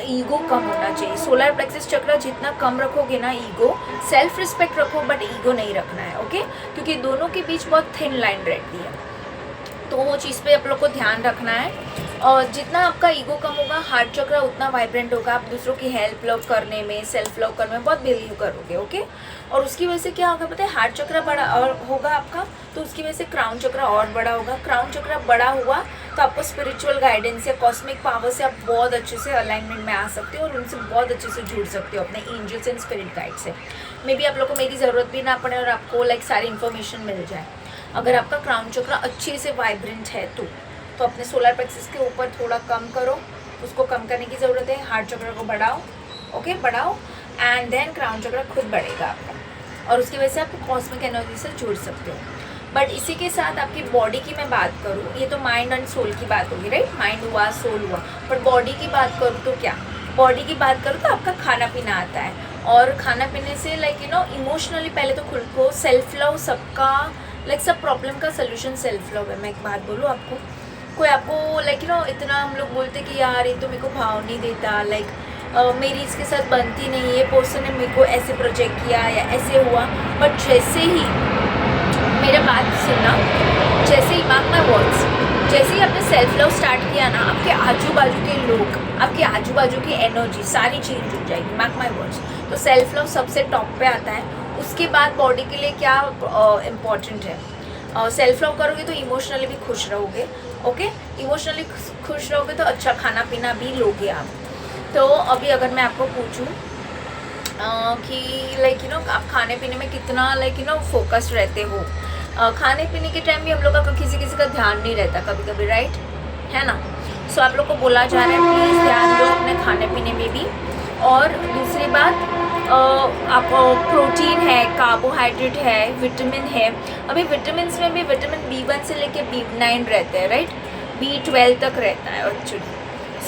ईगो कम होना चाहिए। सोलर प्लेक्सस चक्र जितना कम रखोगे ना ईगो, सेल्फ रिस्पेक्ट रखो बट ईगो नहीं रखना है, ओके, क्योंकि दोनों के बीच बहुत थिन लाइन रहती है, तो वो चीज़ पे आप लोग को ध्यान रखना है। और जितना आपका ईगो कम होगा, हार्ट चक्र उतना वाइब्रेंट होगा, आप दूसरों की हेल्प लव करने में, सेल्फ लव करने में बहुत बिलीव करोगे, ओके। और उसकी वजह से क्या होगा पता है, हार्ट चक्र बड़ा और होगा आपका, तो उसकी वजह से क्राउन चक्र और बड़ा होगा। क्राउन चक्र बड़ा हुआ तो आपको स्पिरिचुअल गाइडेंस या कॉस्मिक पावर से आप बहुत अच्छे से अलाइनमेंट में आ सकते हो और उनसे बहुत अच्छे से जुड़ सकते हो, अपने एंजल्स एंड स्पिरिट गाइड से। मे बी आप लोग को मेरी ज़रूरत भी ना पड़े और आपको लाइक सारी इन्फॉर्मेशन मिल जाए। अगर आपका क्राउन चक्र अच्छे से वाइब्रेंट है तो अपने सोलर प्लेक्सस के ऊपर थोड़ा कम करो, उसको कम करने की ज़रूरत है। हार्ट चक्र को बढ़ाओ, ओके, बढ़ाओ, एंड देन क्राउन चक्र खुद बढ़ेगा आपका और उसकी वजह से आप कॉस्मिक एनर्जी से जुड़ सकते हो। बट इसी के साथ आपकी बॉडी की मैं बात करूँ, ये तो माइंड एंड सोल की बात होगी, राइट, माइंड हुआ, सोल हुआ, बट बॉडी की बात करूँ तो क्या, बॉडी की बात करूँ तो आपका खाना पीना आता है। और खाना पीने से लाइक इमोशनली पहले तो खुद को सेल्फ लव, सबका लाइक सब प्रॉब्लम का सोल्यूशन सेल्फ लव है। मैं एक बात बोलूँ आपको, कोई आपको लाइक इतना हम लोग बोलते कि यार ये तो मेरे को भाव नहीं देता, लाइक मेरी इसके साथ बनती नहीं, ये पर्सन ने मेरे को ऐसे प्रोजेक्ट किया या ऐसे हुआ, बट जैसे ही मेरा बात सुनना, जैसे ही मार्क माय वर्ड्स, जैसे ही आपने सेल्फ लव स्टार्ट किया ना, आपके आजू बाजू के लोग, आपके आजू बाजू की एनर्जी सारी चीज़ जुड़ जाएगी, मार्क माय वर्ड्स। तो सेल्फ लव सबसे टॉप पे आता है। उसके बाद बॉडी के लिए क्या इम्पॉर्टेंट है, सेल्फ लव करोगे तो इमोशनली भी खुश रहोगे, ओके, इमोशनली खुश रहोगे तो अच्छा खाना पीना भी लोगे आप। तो अभी अगर मैं आपको पूछूं कि लाइक आप खाने पीने में कितना लाइक फोकस्ड रहते हो, खाने पीने के टाइम भी हम लोग का किसी किसी का ध्यान नहीं रहता कभी कभी, राइट, है ना। सो आप लोग को बोला जा रहा है प्लीज़ ध्यान दो अपने खाने पीने में भी। और दूसरी बात, आप प्रोटीन है, कार्बोहाइड्रेट है, विटामिन है। अभी विटामिन में भी विटामिन B1 से लेके B9 रहते हैं, राइट, B12 तक रहता है एक्चुअली।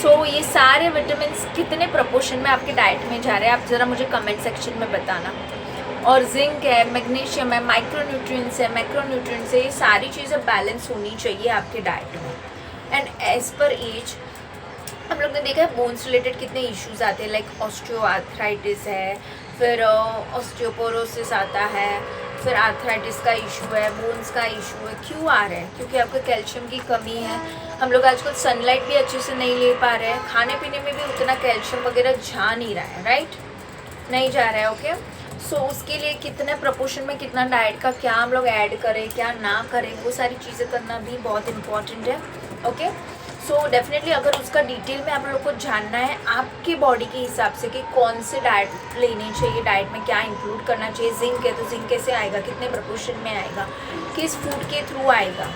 सो ये सारे विटामिन कितने प्रपोर्शन में आपके डाइट में जा रहे हैं, आप ज़रा मुझे कमेंट सेक्शन में बताना। और जिंक है, मैग्नीशियम है, माइक्रोन्यूट्रिएंट्स है, मैक्रोन्यूट्रिएंट्स है, ये सारी चीज़ें बैलेंस होनी चाहिए आपके डाइट में। एंड एज पर एज हम लोग ने देखा है बोन्स रिलेटेड कितने इश्यूज आते हैं, लाइक ऑस्टियोआर्थराइटिस है, फिर ऑस्टियोपोरोसिस आता है, फिर आर्थराइटिस का इशू है, बोन्स का इशू है। क्यों आ रहा है? क्योंकि आपका कैल्शियम की कमी है। हम लोग आजकल सनलाइट भी अच्छे से नहीं ले पा रहे हैं, खाने पीने में भी उतना कैल्शियम वगैरह जा नहीं रहा है, राइट, नहीं जा रहा है, ओके। सो उसके लिए कितने प्रपोर्शन में कितना डाइट का क्या हम लोग ऐड करें, क्या ना करें, वो सारी चीज़ें करना भी बहुत इम्पॉर्टेंट है, ओके। सो डेफिनेटली अगर उसका डिटेल में आप लोग को जानना है आपकी बॉडी के हिसाब से कि कौन से डाइट लेनी चाहिए, डाइट में क्या इंक्लूड करना चाहिए, जिंक है तो जिंक कैसे आएगा, कितने प्रपोर्शन में आएगा, किस फूड के थ्रू आएगा,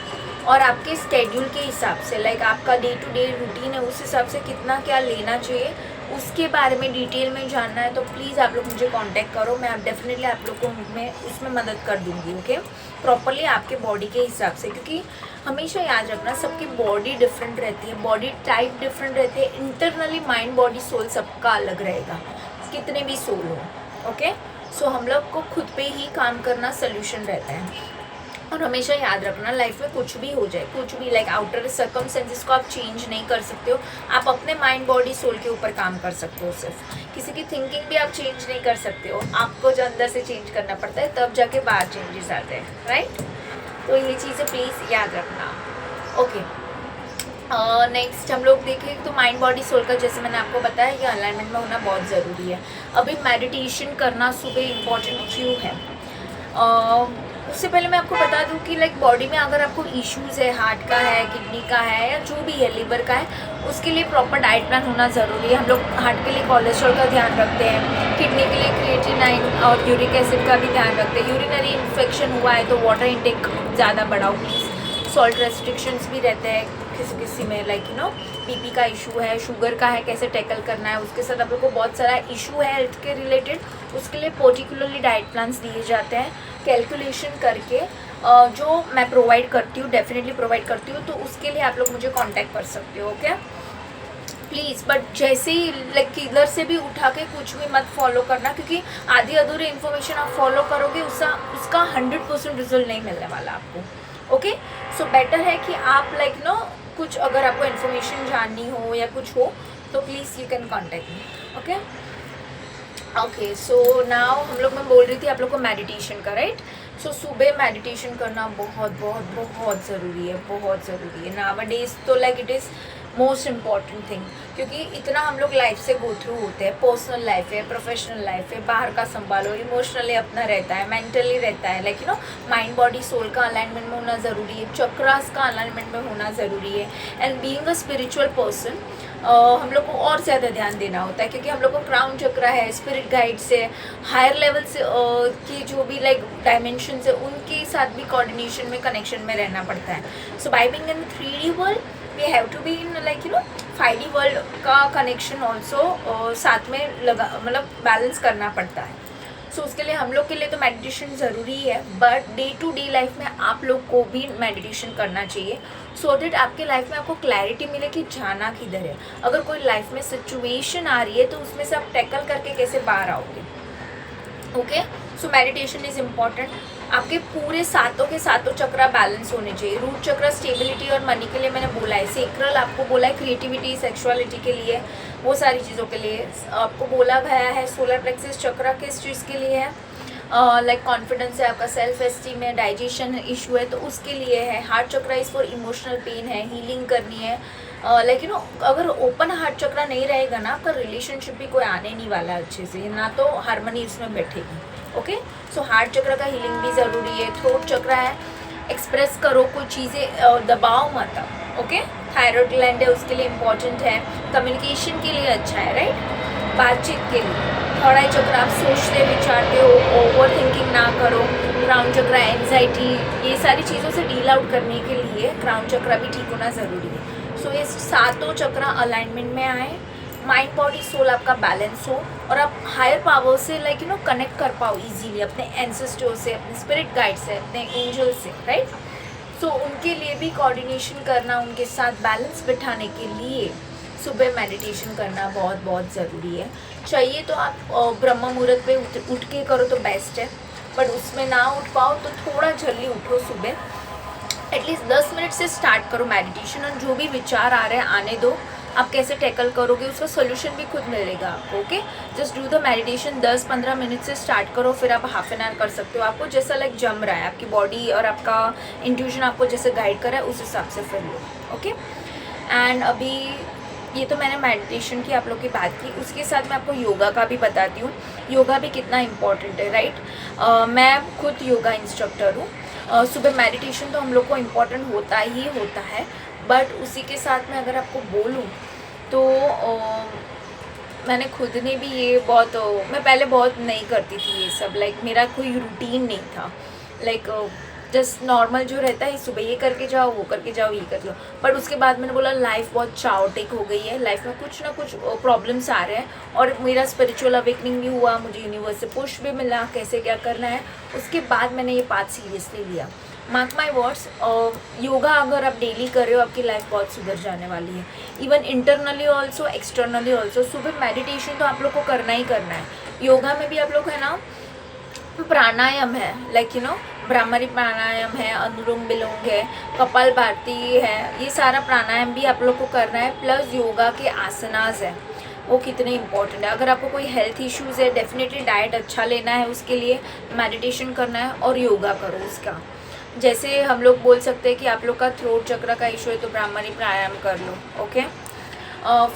और आपके स्केड्यूल के हिसाब से लाइक आपका डे टू डे रूटीन है उस हिसाब से कितना क्या लेना चाहिए, उसके बारे में डिटेल में जानना है तो प्लीज़ आप लोग मुझे कांटेक्ट करो। मैं डेफिनेटली आप लोग को मैं उसमें मदद कर दूँगी, ओके, प्रॉपरली आपके बॉडी के हिसाब से। क्योंकि हमेशा याद रखना सबकी बॉडी डिफरेंट रहती है, बॉडी टाइप डिफरेंट रहती है, इंटरनली माइंड बॉडी सोल सबका अलग रहेगा, कितने भी सोल हो, ओके। सो हम लोग को खुद पे ही काम करना सोल्यूशन रहता है। और हमेशा याद रखना लाइफ में कुछ भी हो जाए, कुछ भी लाइक आउटर सर्कमस्टेंसेस को आप चेंज नहीं कर सकते हो, आप अपने माइंड बॉडी सोल के ऊपर काम कर सकते हो। सिर्फ किसी की थिंकिंग भी आप चेंज नहीं कर सकते हो, आपको जो अंदर से चेंज करना पड़ता है तब जाके बाहर चेंजेस आते हैं, राइट। तो ये चीज़ें प्लीज़ याद रखना, ओके। नेक्स्ट हम लोग देखें तो माइंड बॉडी सोल का, जैसे मैंने आपको बताया, ये अलाइनमेंट में होना बहुत ज़रूरी है। अभी मेडिटेशन करना सुबह इम्पॉर्टेंट क्यों है, उससे पहले मैं आपको बता दूं कि लाइक बॉडी में अगर आपको इश्यूज़ है, हार्ट का है, किडनी का है, या जो भी है, लिवर का है, उसके लिए प्रॉपर डाइट प्लान होना ज़रूरी है। हम लोग हार्ट के लिए कोलेस्ट्रॉल का ध्यान रखते हैं, किडनी के लिए क्रिएटिनाइन और यूरिक एसिड का भी ध्यान रखते हैं। यूरिनरी इन्फेक्शन हुआ है तो वाटर इंटेक ज़्यादा बढ़ाओ प्लीज़। सॉल्ट रेस्ट्रिक्शंस भी रहते हैं किसी किसी में, लाइक बीपी का इशू है, शुगर का है, कैसे टैकल करना है, उसके साथ आप लोग को बहुत सारा इशू है हेल्थ के रिलेटेड, उसके लिए पर्टिकुलरली डाइट प्लान्स दिए जाते हैं कैलकुलेशन करके, जो मैं प्रोवाइड करती हूँ, डेफिनेटली प्रोवाइड करती हूँ। तो उसके लिए आप लोग मुझे कांटेक्ट कर सकते हो, ओके प्लीज़। बट जैसे ही लाइक इधर से भी उठा के कुछ भी मत फॉलो करना, क्योंकि आधी अधूरी इन्फॉर्मेशन आप फॉलो करोगे उसका 100% रिजल्ट नहीं मिलने वाला आपको, ओके। सो बेटर है कि आप लाइक कुछ अगर आपको इन्फॉर्मेशन जाननी हो या कुछ हो तो please you can contact me. Okay okay, so now हम लोग, मैं बोल रही थी आप लोग को मेडिटेशन का, राइट। सो सुबह मेडिटेशन करना बहुत बहुत बहुत ज़रूरी है, बहुत ज़रूरी है। नाउअडेज तो like it is most important thing, क्योंकि इतना हम लोग लाइफ से गो थ्रू होते हैं। पर्सनल लाइफ है, प्रोफेशनल लाइफ है, बाहर का संभालो, इमोशनली अपना रहता है, मेंटली रहता है, लाइक माइंड बॉडी सोल का अलाइनमेंट में होना ज़रूरी है, चक्रास का अलाइनमेंट में होना ज़रूरी है। And being a spiritual person हम लोग को और ज़्यादा ध्यान देना होता है, क्योंकि हम लोग को क्राउन चक्रा है, स्पिरिट गाइड से, हायर लेवल से की जो भी लाइक डायमेंशन है उनके साथ भी कोऑर्डिनेशन में, कनेक्शन में रहना पड़ता है। So by being in 3D world we have to be in like 5D world का कनेक्शन ऑल्सो साथ में लगा, मतलब बैलेंस करना पड़ता है। सो उसके लिए हम लोग के लिए तो मेडिटेशन ज़रूरी है, but day to day life में आप लोग को भी मेडिटेशन करना चाहिए, सो दैट आपके लाइफ में आपको क्लैरिटी मिले कि जाना किधर है। अगर कोई लाइफ में सिचुएशन आ रही है तो उसमें से आप टैकल करके कैसे बाहर आओगे। Okay, so meditation is important. आपके पूरे सातों के सातों चक्रा बैलेंस होने चाहिए। रूट चक्रा स्टेबिलिटी और मनी के लिए मैंने बोला है, सेक्रल आपको बोला है क्रिएटिविटी, सेक्सुअलिटी के लिए, वो सारी चीज़ों के लिए आपको बोला गया है। सोलर प्लेक्सस चक्रा किस चीज़ के लिए है, लाइक कॉन्फिडेंस है, आपका सेल्फ एस्टीम है, डाइजेशन इशू है तो उसके लिए है। Heart chakra is for emotional pain है, हीलिंग करनी है। लाइक अगर ओपन हार्ट चक्रा नहीं रहेगा ना, आपका रिलेशनशिप भी कोई आने नहीं वाला अच्छे से, ना तो हारमोनी उसमें बैठेगी। ओके, सो हार्ट चक्र का हीलिंग भी ज़रूरी है। थ्रोट चक्र है, एक्सप्रेस करो, कोई चीज़ें दबाओ मत। ओके, थायराइड ग्लैंड है, उसके लिए इम्पॉर्टेंट है। कम्युनिकेशन के लिए अच्छा है, राइट, बातचीत के लिए। थर्ड आई चक्र आप सोचते विचारते हो, ओवर थिंकिंग ना करो। क्राउन चक्र एंजाइटी, ये सारी चीज़ों से डील आउट करने के लिए क्राउन चक्र भी ठीक होना ज़रूरी है। सो ये सातों चक्र अलाइनमेंट में आए, माइंड बॉडी सोल आपका बैलेंस हो, और आप हायर पावर से लाइक कनेक्ट कर पाओ इजीली, अपने एंसेस्टर्स से, अपने स्पिरिट गाइड से, अपने एंजल से, राइट। सो उनके लिए भी कोऑर्डिनेशन करना, उनके साथ बैलेंस बिठाने के लिए सुबह मेडिटेशन करना बहुत बहुत ज़रूरी है। चाहिए तो आप ब्रह्म मुहूर्त पे उठ के करो तो बेस्ट है, बट उसमें ना उठ पाओ तो थोड़ा जल्दी उठो सुबह, एटलीस्ट 10 मिनट से स्टार्ट करो मेडिटेशन, और जो भी विचार आ रहे हैं आने दो। आप कैसे टैकल करोगे उसका सोल्यूशन भी खुद मिलेगा आपको। Okay, just do the meditation, 10-15 minute से स्टार्ट करो, फिर आप हाफ एन आवर कर सकते हो। आपको जैसा लाइक जम रहा है, आपकी बॉडी और आपका इंट्यूशन आपको जैसे गाइड कर रहा है, उस हिसाब से फिर लो। ओके, एंड अभी ये तो मैंने मेडिटेशन की आप लोग की बात की, उसके साथ मैं आपको योगा का भी बताती हूँ। योगा भी कितना इम्पॉर्टेंट है, राइट। मैं खुद योगा इंस्ट्रक्टर हूँ। सुबह मेडिटेशन तो हम लोग को इम्पॉर्टेंट होता ही होता है, बट उसी के साथ में अगर आपको बोलूँ तो मैंने खुद ने भी ये बहुत मैं पहले बहुत नहीं करती थी ये सब, लाइक मेरा कोई रूटीन नहीं था, लाइक जस्ट नॉर्मल जो रहता है सुबह ये करके जाओ, वो करके जाओ, ये कर लो। बट उसके बाद मैंने बोला लाइफ बहुत चाओटिक हो गई है, लाइफ में कुछ ना कुछ प्रॉब्लम्स आ रहे हैं, और मेरा स्पिरिचुअल अवेकनिंग भी हुआ, मुझे यूनिवर्स से पुश भी मिला कैसे क्या करना है। उसके बाद मैंने ये पाथ सीरियसली लिया। मार्क माई वर्ड्स, योगा अगर आप डेली कर रहे हो आपकी लाइफ बहुत सुधर जाने वाली है, even internally also, externally also. सुबह मेडिटेशन तो आप लोग को करना ही करना है। योगा में भी आप लोग है ना, प्राणायाम है, लाइक ब्राह्मरी प्राणायाम है, अनुलोम विलोम है, कपालभाति है, ये सारा प्राणायाम भी आप लोग को करना है। प्लस योगा के आसनास है, वो कितने इंपॉर्टेंट है। अगर आपको कोई हेल्थ इश्यूज़ है, डेफिनेटली डाइट अच्छा लेना है, उसके लिए मेडिटेशन करना है और योगा करो उसका। जैसे हम लोग बोल सकते हैं कि आप लोग का थ्रोट चक्र का इशू है तो ब्राह्मणी प्राणायाम कर लो। ओके,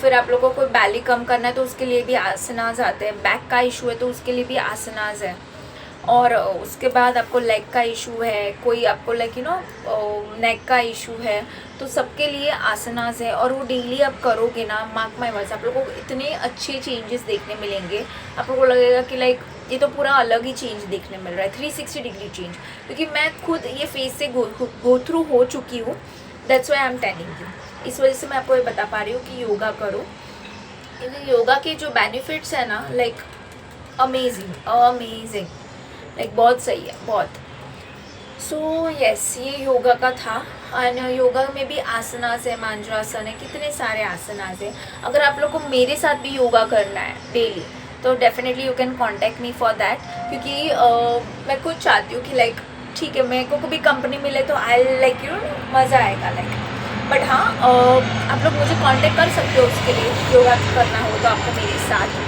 फिर आप लोगों को कोई बैली कम करना है तो उसके लिए भी आसनास आते हैं। बैक का इशू है तो उसके लिए भी आसनास है। और उसके बाद आपको लेग का इशू है, कोई आपको लाइक नेक का इशू है, तो सबके लिए आसनास है। और वो डेली आप करोगे ना, मार्क माय वर्ड्स, आप लोगों को इतने अच्छे चेंजेस देखने मिलेंगे। आप लोगों को लगेगा कि लाइक ये तो पूरा अलग ही चेंज देखने मिल रहा है, 360 डिग्री चेंज। क्योंकि मैं खुद ये फेज से गो थ्रू हो चुकी हूँ, that's why I am telling you. इस वजह से मैं आपको ये बता पा रही हूँ कि योगा करो। योगा के जो बेनिफिट्स है ना, लाइक अमेजिंग, लाइक बहुत सही है, बहुत। सो यस, ये योगा का था। एंड योगा में भी आसनास है, मांजरासन है, कितने सारे आसनास है। अगर आप लोग को मेरे साथ भी योगा करना है डेली तो definitely you can contact me for that. क्योंकि मैं खुद चाहती हूँ कि लाइक ठीक है, मेरे को कभी कंपनी मिले तो आई लाइक मज़ा आएगा, लाइक बट हाँ आप लोग मुझे कांटेक्ट कर सकते हो उसके लिए, योगा करना हो तो आपको मेरे साथ।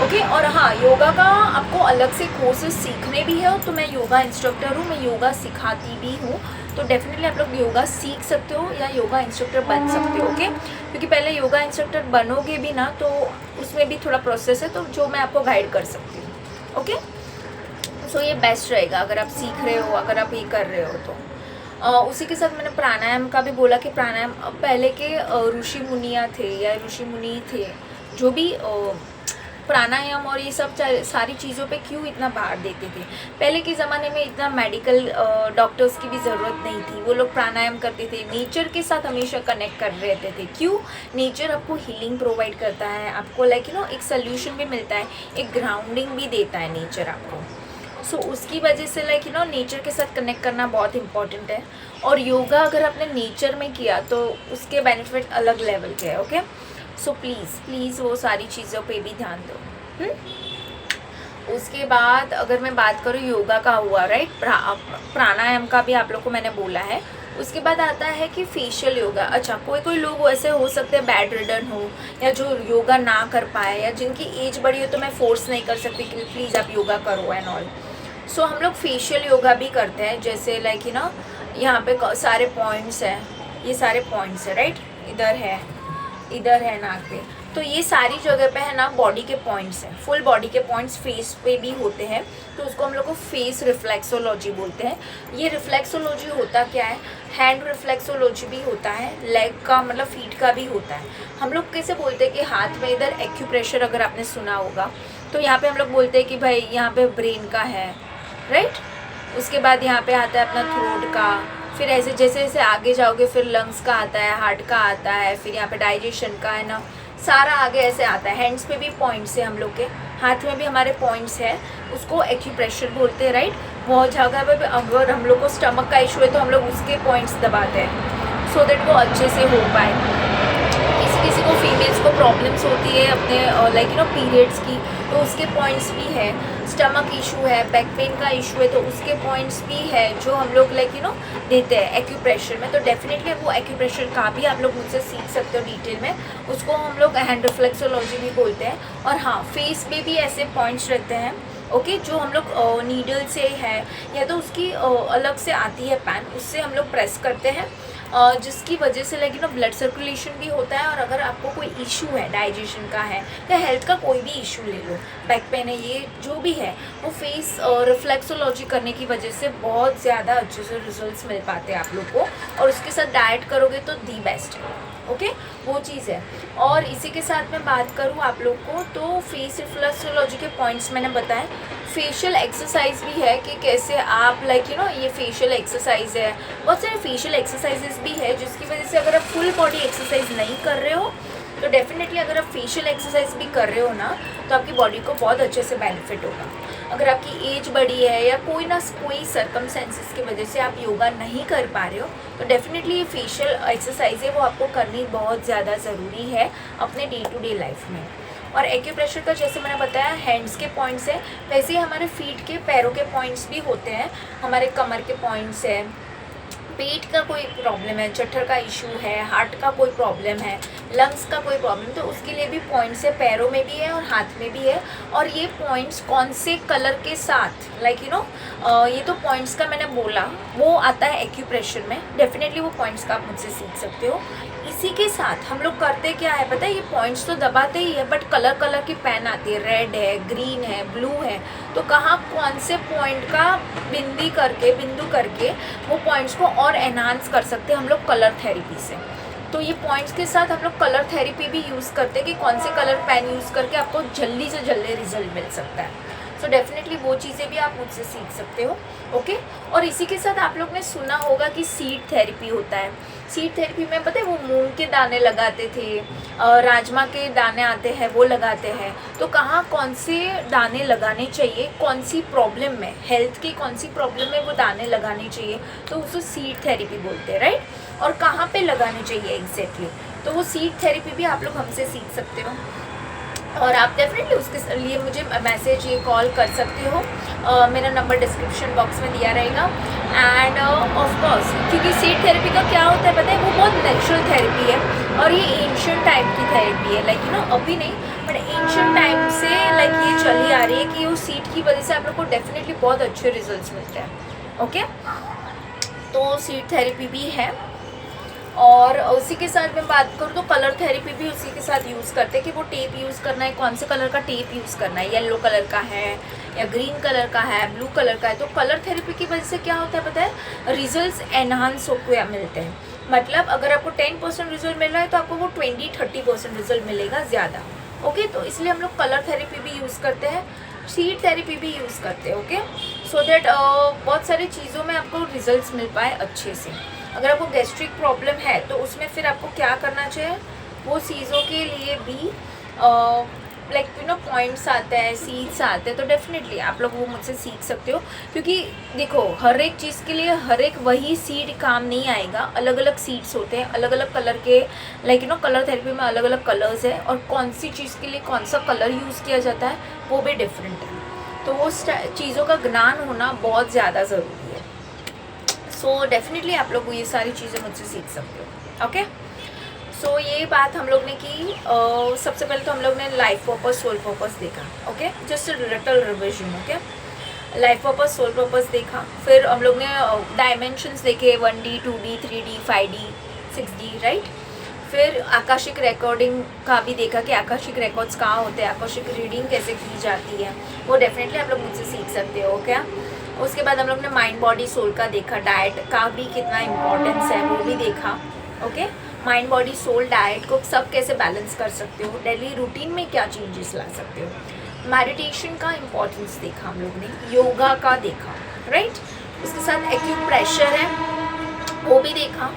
ओके और हाँ, योगा का आपको अलग से कोर्सेज सीखने भी है, तो मैं योगा इंस्ट्रक्टर हूँ, मैं योगा सिखाती भी हूँ, तो डेफिनेटली आप लोग योगा सीख सकते हो या योगा इंस्ट्रक्टर बन सकते हो। ओके क्योंकि पहले योगा इंस्ट्रक्टर बनोगे भी ना तो उसमें भी थोड़ा प्रोसेस है, तो जो मैं आपको गाइड कर सकती हूँ। ओके सो ये बेस्ट रहेगा अगर आप सीख रहे हो, अगर आप ये कर रहे हो तो। उसी के साथ मैंने प्राणायाम का भी बोला कि प्राणायाम पहले के ऋषि मुनिया थे या ऋषि मुनि थे जो भी प्राणायाम और ये सब सारी चीज़ों पे क्यों इतना भार देते थे। पहले के ज़माने में इतना मेडिकल डॉक्टर्स की भी ज़रूरत नहीं थी, वो लोग प्राणायाम करते थे, नेचर के साथ हमेशा कनेक्ट कर रहते थे। क्यों? नेचर आपको हीलिंग प्रोवाइड करता है, आपको एक सोल्यूशन भी मिलता है, एक ग्राउंडिंग भी देता है नेचर आपको। सो उसकी वजह से नेचर के साथ कनेक्ट करना बहुत इम्पॉर्टेंट है। और योगा अगर आपने नेचर में किया तो उसके बेनिफिट अलग लेवल के हैं। ओके सो प्लीज़ वो सारी चीज़ों पे भी ध्यान दो। उसके बाद अगर मैं बात करूँ योगा का हुआ राइट, प्राणायाम का भी आप लोग को मैंने बोला है। उसके बाद आता है कि फेशियल योगा। अच्छा कोई लोग ऐसे हो सकते हैं बेड रिडन हो या जो योगा ना कर पाए या जिनकी एज बड़ी हो, तो मैं फोर्स नहीं कर सकती कि प्लीज़ आप योगा करो एंड ऑल। सो हम लोग फेशियल योगा भी करते हैं, जैसे यहाँ पे सारे पॉइंट्स हैं, ये सारे पॉइंट्स है राइट, इधर है नाक पे, तो ये सारी जगह पे है ना बॉडी के पॉइंट्स हैं, फुल बॉडी के पॉइंट्स फेस पे भी होते हैं, तो उसको हम लोग को फेस रिफ्लेक्सोलॉजी बोलते हैं। ये रिफ्लेक्सोलॉजी होता क्या है, हैंड रिफ्लेक्सोलॉजी भी होता है, लेग का फीट का भी होता है। हम लोग कैसे बोलते हैं कि हाथ में इधर एक्यूप्रेशर अगर आपने सुना होगा, तो यहाँ पे हम लोग बोलते हैं कि भाई यहाँ पे ब्रेन का है राइट। उसके बाद यहाँ पे आता है अपना थ्रोट का, फिर ऐसे जैसे जैसे आगे जाओगे फिर लंग्स का आता है, हार्ट का आता है, फिर यहाँ पे डाइजेशन का है ना, सारा आगे ऐसे आता है। हैंड्स पे भी पॉइंट्स है हम लोग के, हाथ में भी हमारे पॉइंट्स है, उसको एक्यूप्रेशर बोलते हैं राइट। बहुत जगह पे अगर हम लोग को स्टमक का इशू है तो हम लोग उसके पॉइंट्स दबाते हैं सो दैट वो अच्छे से हो पाए। किसी को फीमेल्स को प्रॉब्लम्स होती है अपने पीरियड्स की, तो उसके पॉइंट्स भी है। स्टमक इशू है, बैक पेन का इशू है, तो उसके पॉइंट्स भी है जो हम लोग देते हैं एक्यूप्रेशर में। तो डेफिनेटली वो एक्यूप्रेशर का भी आप लोग मुझसे सीख सकते हो डिटेल में, उसको हम लोग हैंड रिफ्लेक्सोलॉजी भी बोलते हैं। और हाँ, फेस पे भी ऐसे पॉइंट्स रहते हैं ओके, जो हम लोग नीडल से है या तो उसकी अलग से आती है पैन, उससे हम लोग प्रेस करते हैं, जिसकी वजह से ब्लड सर्कुलेशन भी होता है। और अगर आपको कोई इशू है, डाइजेशन का है या हेल्थ का कोई भी इशू ले लो, बैक पेन है, ये जो भी है, वो फेस रिफ्लेक्सोलॉजी करने की वजह से बहुत ज़्यादा अच्छे से रिजल्ट्स मिल पाते हैं आप लोग को। और उसके साथ डाइट करोगे तो दी बेस्ट है ओके, वो चीज़ है। और इसी के साथ मैं बात करूँ आप लोग को, तो फेस रिफ्लेक्सोलॉजी के पॉइंट्स मैंने बताए। फेशियल एक्सरसाइज भी है कि कैसे आप ये फेशियल एक्सरसाइज है, बहुत सारे फेशियल एक्सरसाइजेस भी है, जिसकी वजह से अगर आप फुल बॉडी एक्सरसाइज नहीं कर रहे हो तो डेफिनेटली अगर आप फेशियल एक्सरसाइज भी कर रहे हो ना, तो आपकी बॉडी को बहुत अच्छे से बेनिफिट होगा। अगर आपकी एज बड़ी है या कोई सर्कमस्टेंसेस की वजह से आप योगा नहीं कर पा रहे हो, तो डेफिनेटली ये फेशियल एक्सरसाइज है वो आपको करनी बहुत ज़्यादा ज़रूरी है अपने डे टू डे लाइफ में। और एक्यूप्रेशर का जैसे मैंने बताया हैंड्स के पॉइंट्स है, वैसे ही हमारे फीट के पैरों के पॉइंट्स भी होते हैं, हमारे कमर के पॉइंट्स है, पेट का कोई प्रॉब्लम है, जठर का इशू है, हार्ट का कोई प्रॉब्लम है, लंग्स का कोई प्रॉब्लम, तो उसके लिए भी पॉइंट्स है, पैरों में भी है और हाथ में भी है। और ये पॉइंट्स कौन से कलर के साथ ये तो पॉइंट्स का मैंने बोला, वो आता है एक्यूप्रेशर में, डेफिनेटली वो पॉइंट्स का आप मुझसे सीख सकते हो। इसी के साथ हम लोग करते क्या है पता है, ये पॉइंट्स तो दबाते ही है, बट कलर की पेन आती है, रेड है, ग्रीन है, ब्लू है, तो कहाँ कौन से पॉइंट का बिंदु करके वो पॉइंट्स को और एनहांस कर सकते हैं हम लोग कलर थेरेपी से। तो ये पॉइंट्स के साथ हम लोग कलर थेरेपी भी यूज़ करते हैं कि कौन से कलर पेन यूज़ करके आपको जल्दी से जल्दी रिजल्ट मिल सकता है। सो डेफिनेटली वो चीज़ें भी आप मुझसे सीख सकते हो ओके। और इसी के साथ आप लोग ने सुना होगा कि सीड थेरेपी होता है। सीड थेरेपी में पता है वो मूंग के दाने लगाते थे, राजमा के दाने आते हैं वो लगाते हैं, तो कहाँ कौन से दाने लगाने चाहिए, कौन सी प्रॉब्लम में, हेल्थ की कौन सी प्रॉब्लम में वो दाने लगाने चाहिए, तो उसको सीड थेरेपी बोलते हैं राइट। और कहाँ पे लगाने चाहिए एग्जैक्टली, तो वो सीड थेरेपी भी आप लोग हमसे सीख सकते हो। और आप डेफिनेटली उसके लिए मुझे मैसेज ये कॉल कर सकते हो। मेरा नंबर डिस्क्रिप्शन बॉक्स में दिया रहेगा। एंड ऑफ कोर्स क्योंकि सीट थेरेपी का क्या होता है पता है, वो बहुत नेचुरल थेरेपी है और ये एंशिएंट टाइप की थेरेपी है, लाइक अभी नहीं बट एंशिएंट टाइम से लाइक ये चली आ रही है कि वो सीट की वजह से आप लोग को डेफिनेटली बहुत अच्छे रिजल्ट्स मिलते हैं। ओके, तो सीट थेरेपी भी है। और उसी के साथ मैं बात करूँ तो कलर थेरेपी भी उसी के साथ यूज़ करते हैं कि वो टेप यूज़ करना है, कौन से कलर का टेप यूज़ करना है, येलो कलर का है या ग्रीन कलर का है, ब्लू कलर का है। तो कलर थेरेपी की वजह से क्या होता है पता है, रिजल्ट्स एनहांस होकर मिलते हैं। मतलब अगर आपको 10% रिजल्ट मिल रहा है तो आपको वो 20-30% रिजल्ट मिलेगा ज़्यादा। ओके, तो इसलिए हम लोग कलर थेरेपी भी यूज़ करते हैं, सीट थेरेपी भी यूज़ करते हैं। ओके, सो दैट बहुत सारी चीज़ों में आपको रिजल्ट्स मिल पाए अच्छे से। अगर आपको गैस्ट्रिक प्रॉब्लम है तो उसमें फिर आपको क्या करना चाहिए, वो चीज़ों के लिए भी लाइक पॉइंट्स आते हैं, सीड्स आते हैं, तो डेफिनेटली आप लोग वो मुझसे सीख सकते हो। क्योंकि देखो हर एक चीज़ के लिए हर एक वही सीड काम नहीं आएगा, अलग अलग सीड्स होते हैं, अलग अलग कलर के, लाइक कलर थेरेपी में अलग अलग कलर्स है और कौन सी चीज़ के लिए कौन सा कलर यूज़ किया जाता है वो भी डिफरेंट है। तो वो चीज़ों का ज्ञान होना बहुत ज़्यादा ज़रूरी है। सो डेफिनेटली आप लोग ये सारी चीज़ें मुझसे सीख सकते हो। ओके, सो ये बात हम लोग ने की। सबसे पहले तो हम लोग ने लाइफ पर्पस सोल पर्पस देखा। Okay, just little revision. Okay, life purpose soul purpose देखा, फिर हम लोग ने डायमेंशंस देखे, 1D 2D 3D 5D 6D, right. फिर आकाशिक रिकॉर्डिंग का भी देखा कि आकाशिक रिकॉर्ड्स कहाँ होते हैं, आकाशिक रीडिंग कैसे की जाती है, वो डेफिनेटली आप लोग मुझसे सीख सकते हो। क्या उसके बाद हम लोग ने माइंड बॉडी सोल का देखा, डाइट का भी कितना इम्पोर्टेंस है वो भी देखा। Okay, mind body soul diet को सब कैसे बैलेंस कर सकते हो, डेली रूटीन में क्या चेंजेस ला सकते हो, मेडिटेशन का इम्पोर्टेंस देखा हम लोग ने, योगा का देखा, राइट। उसके साथ एक्यूप्रेशर है वो भी देखा,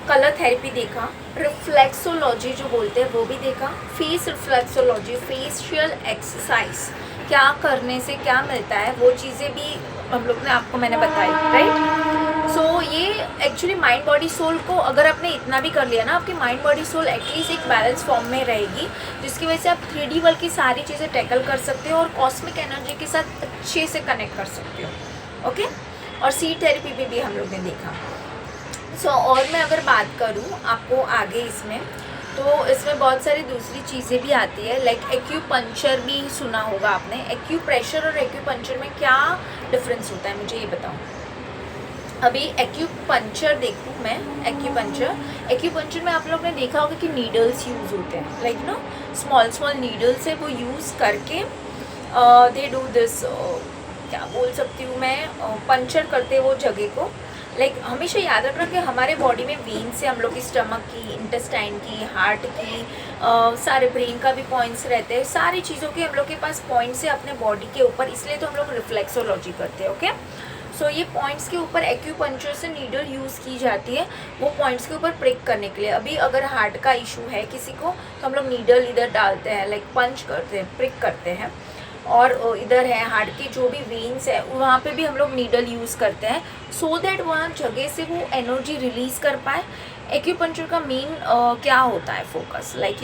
कलर थेरेपी देखा, रिफ्लेक्सोलॉजी जो बोलते हैं वो भी देखा, फेस रिफ्लेक्सोलॉजी, फेशियल एक्सरसाइज क्या करने से क्या मिलता है वो चीज़ें भी हम लोग ने आपको मैंने बताई, राइट। सो ये एक्चुअली माइंड बॉडी सोल को अगर आपने इतना भी कर लिया ना, आपकी माइंड बॉडी सोल एटलीस्ट एक बैलेंस फॉर्म में रहेगी, जिसकी वजह से आप 3D वर्ल्ड की सारी चीज़ें टैकल कर सकते हो और कॉस्मिक एनर्जी के साथ अच्छे से कनेक्ट कर सकते हो। ओके, और सीड थेरेपी भी हम लोग ने देखा। सो और मैं अगर बात करूँ आपको आगे इसमें, तो इसमें बहुत सारी दूसरी चीज़ें भी आती है, लाइक एक्यूपंक्चर भी सुना होगा आपने। एक्यूप्रेशर और एक्यूपंक्चर में क्या डिफरेंस होता है मुझे ये बताओ। अभी एक्यूपंक्चर देखूँ मैं, एक्यूपंक्चर में आप लोग ने देखा होगा कि नीडल्स यूज़ होते हैं, लाइक स्मॉल नीडल्स है वो यूज़ करके दे डू दिस, क्या बोल सकती हूँ मैं, पंक्चर करते वो जगह को। लाइक हमेशा याद रखना कि हमारे बॉडी में वेन्स से हम लोग की स्टमक की, इंटेस्टाइन की, हार्ट की, सारे ब्रेन का भी पॉइंट्स रहते हैं, सारी चीज़ों के हम लोग के पास पॉइंट्स है अपने बॉडी के ऊपर, इसलिए तो हम लोग रिफ्लेक्सोलॉजी करते हैं। ओके, सो ये पॉइंट्स के ऊपर एक्यूपंक्चर से नीडल यूज़ की जाती है वो पॉइंट्स के ऊपर प्रिक करने के लिए। अभी अगर हार्ट का इशू है किसी को तो हम लोग नीडल इधर डालते हैं, लाइक पंच करते हैं, प्रिक करते हैं। और इधर है हार्ट के जो भी वेन्स है वहाँ पे भी हम लोग नीडल यूज़ करते हैं, सो दैट वहाँ जगह से वो एनर्जी रिलीज़ कर पाए। एक्यूपंक्चर का मेन क्या होता है फोकस, लाइक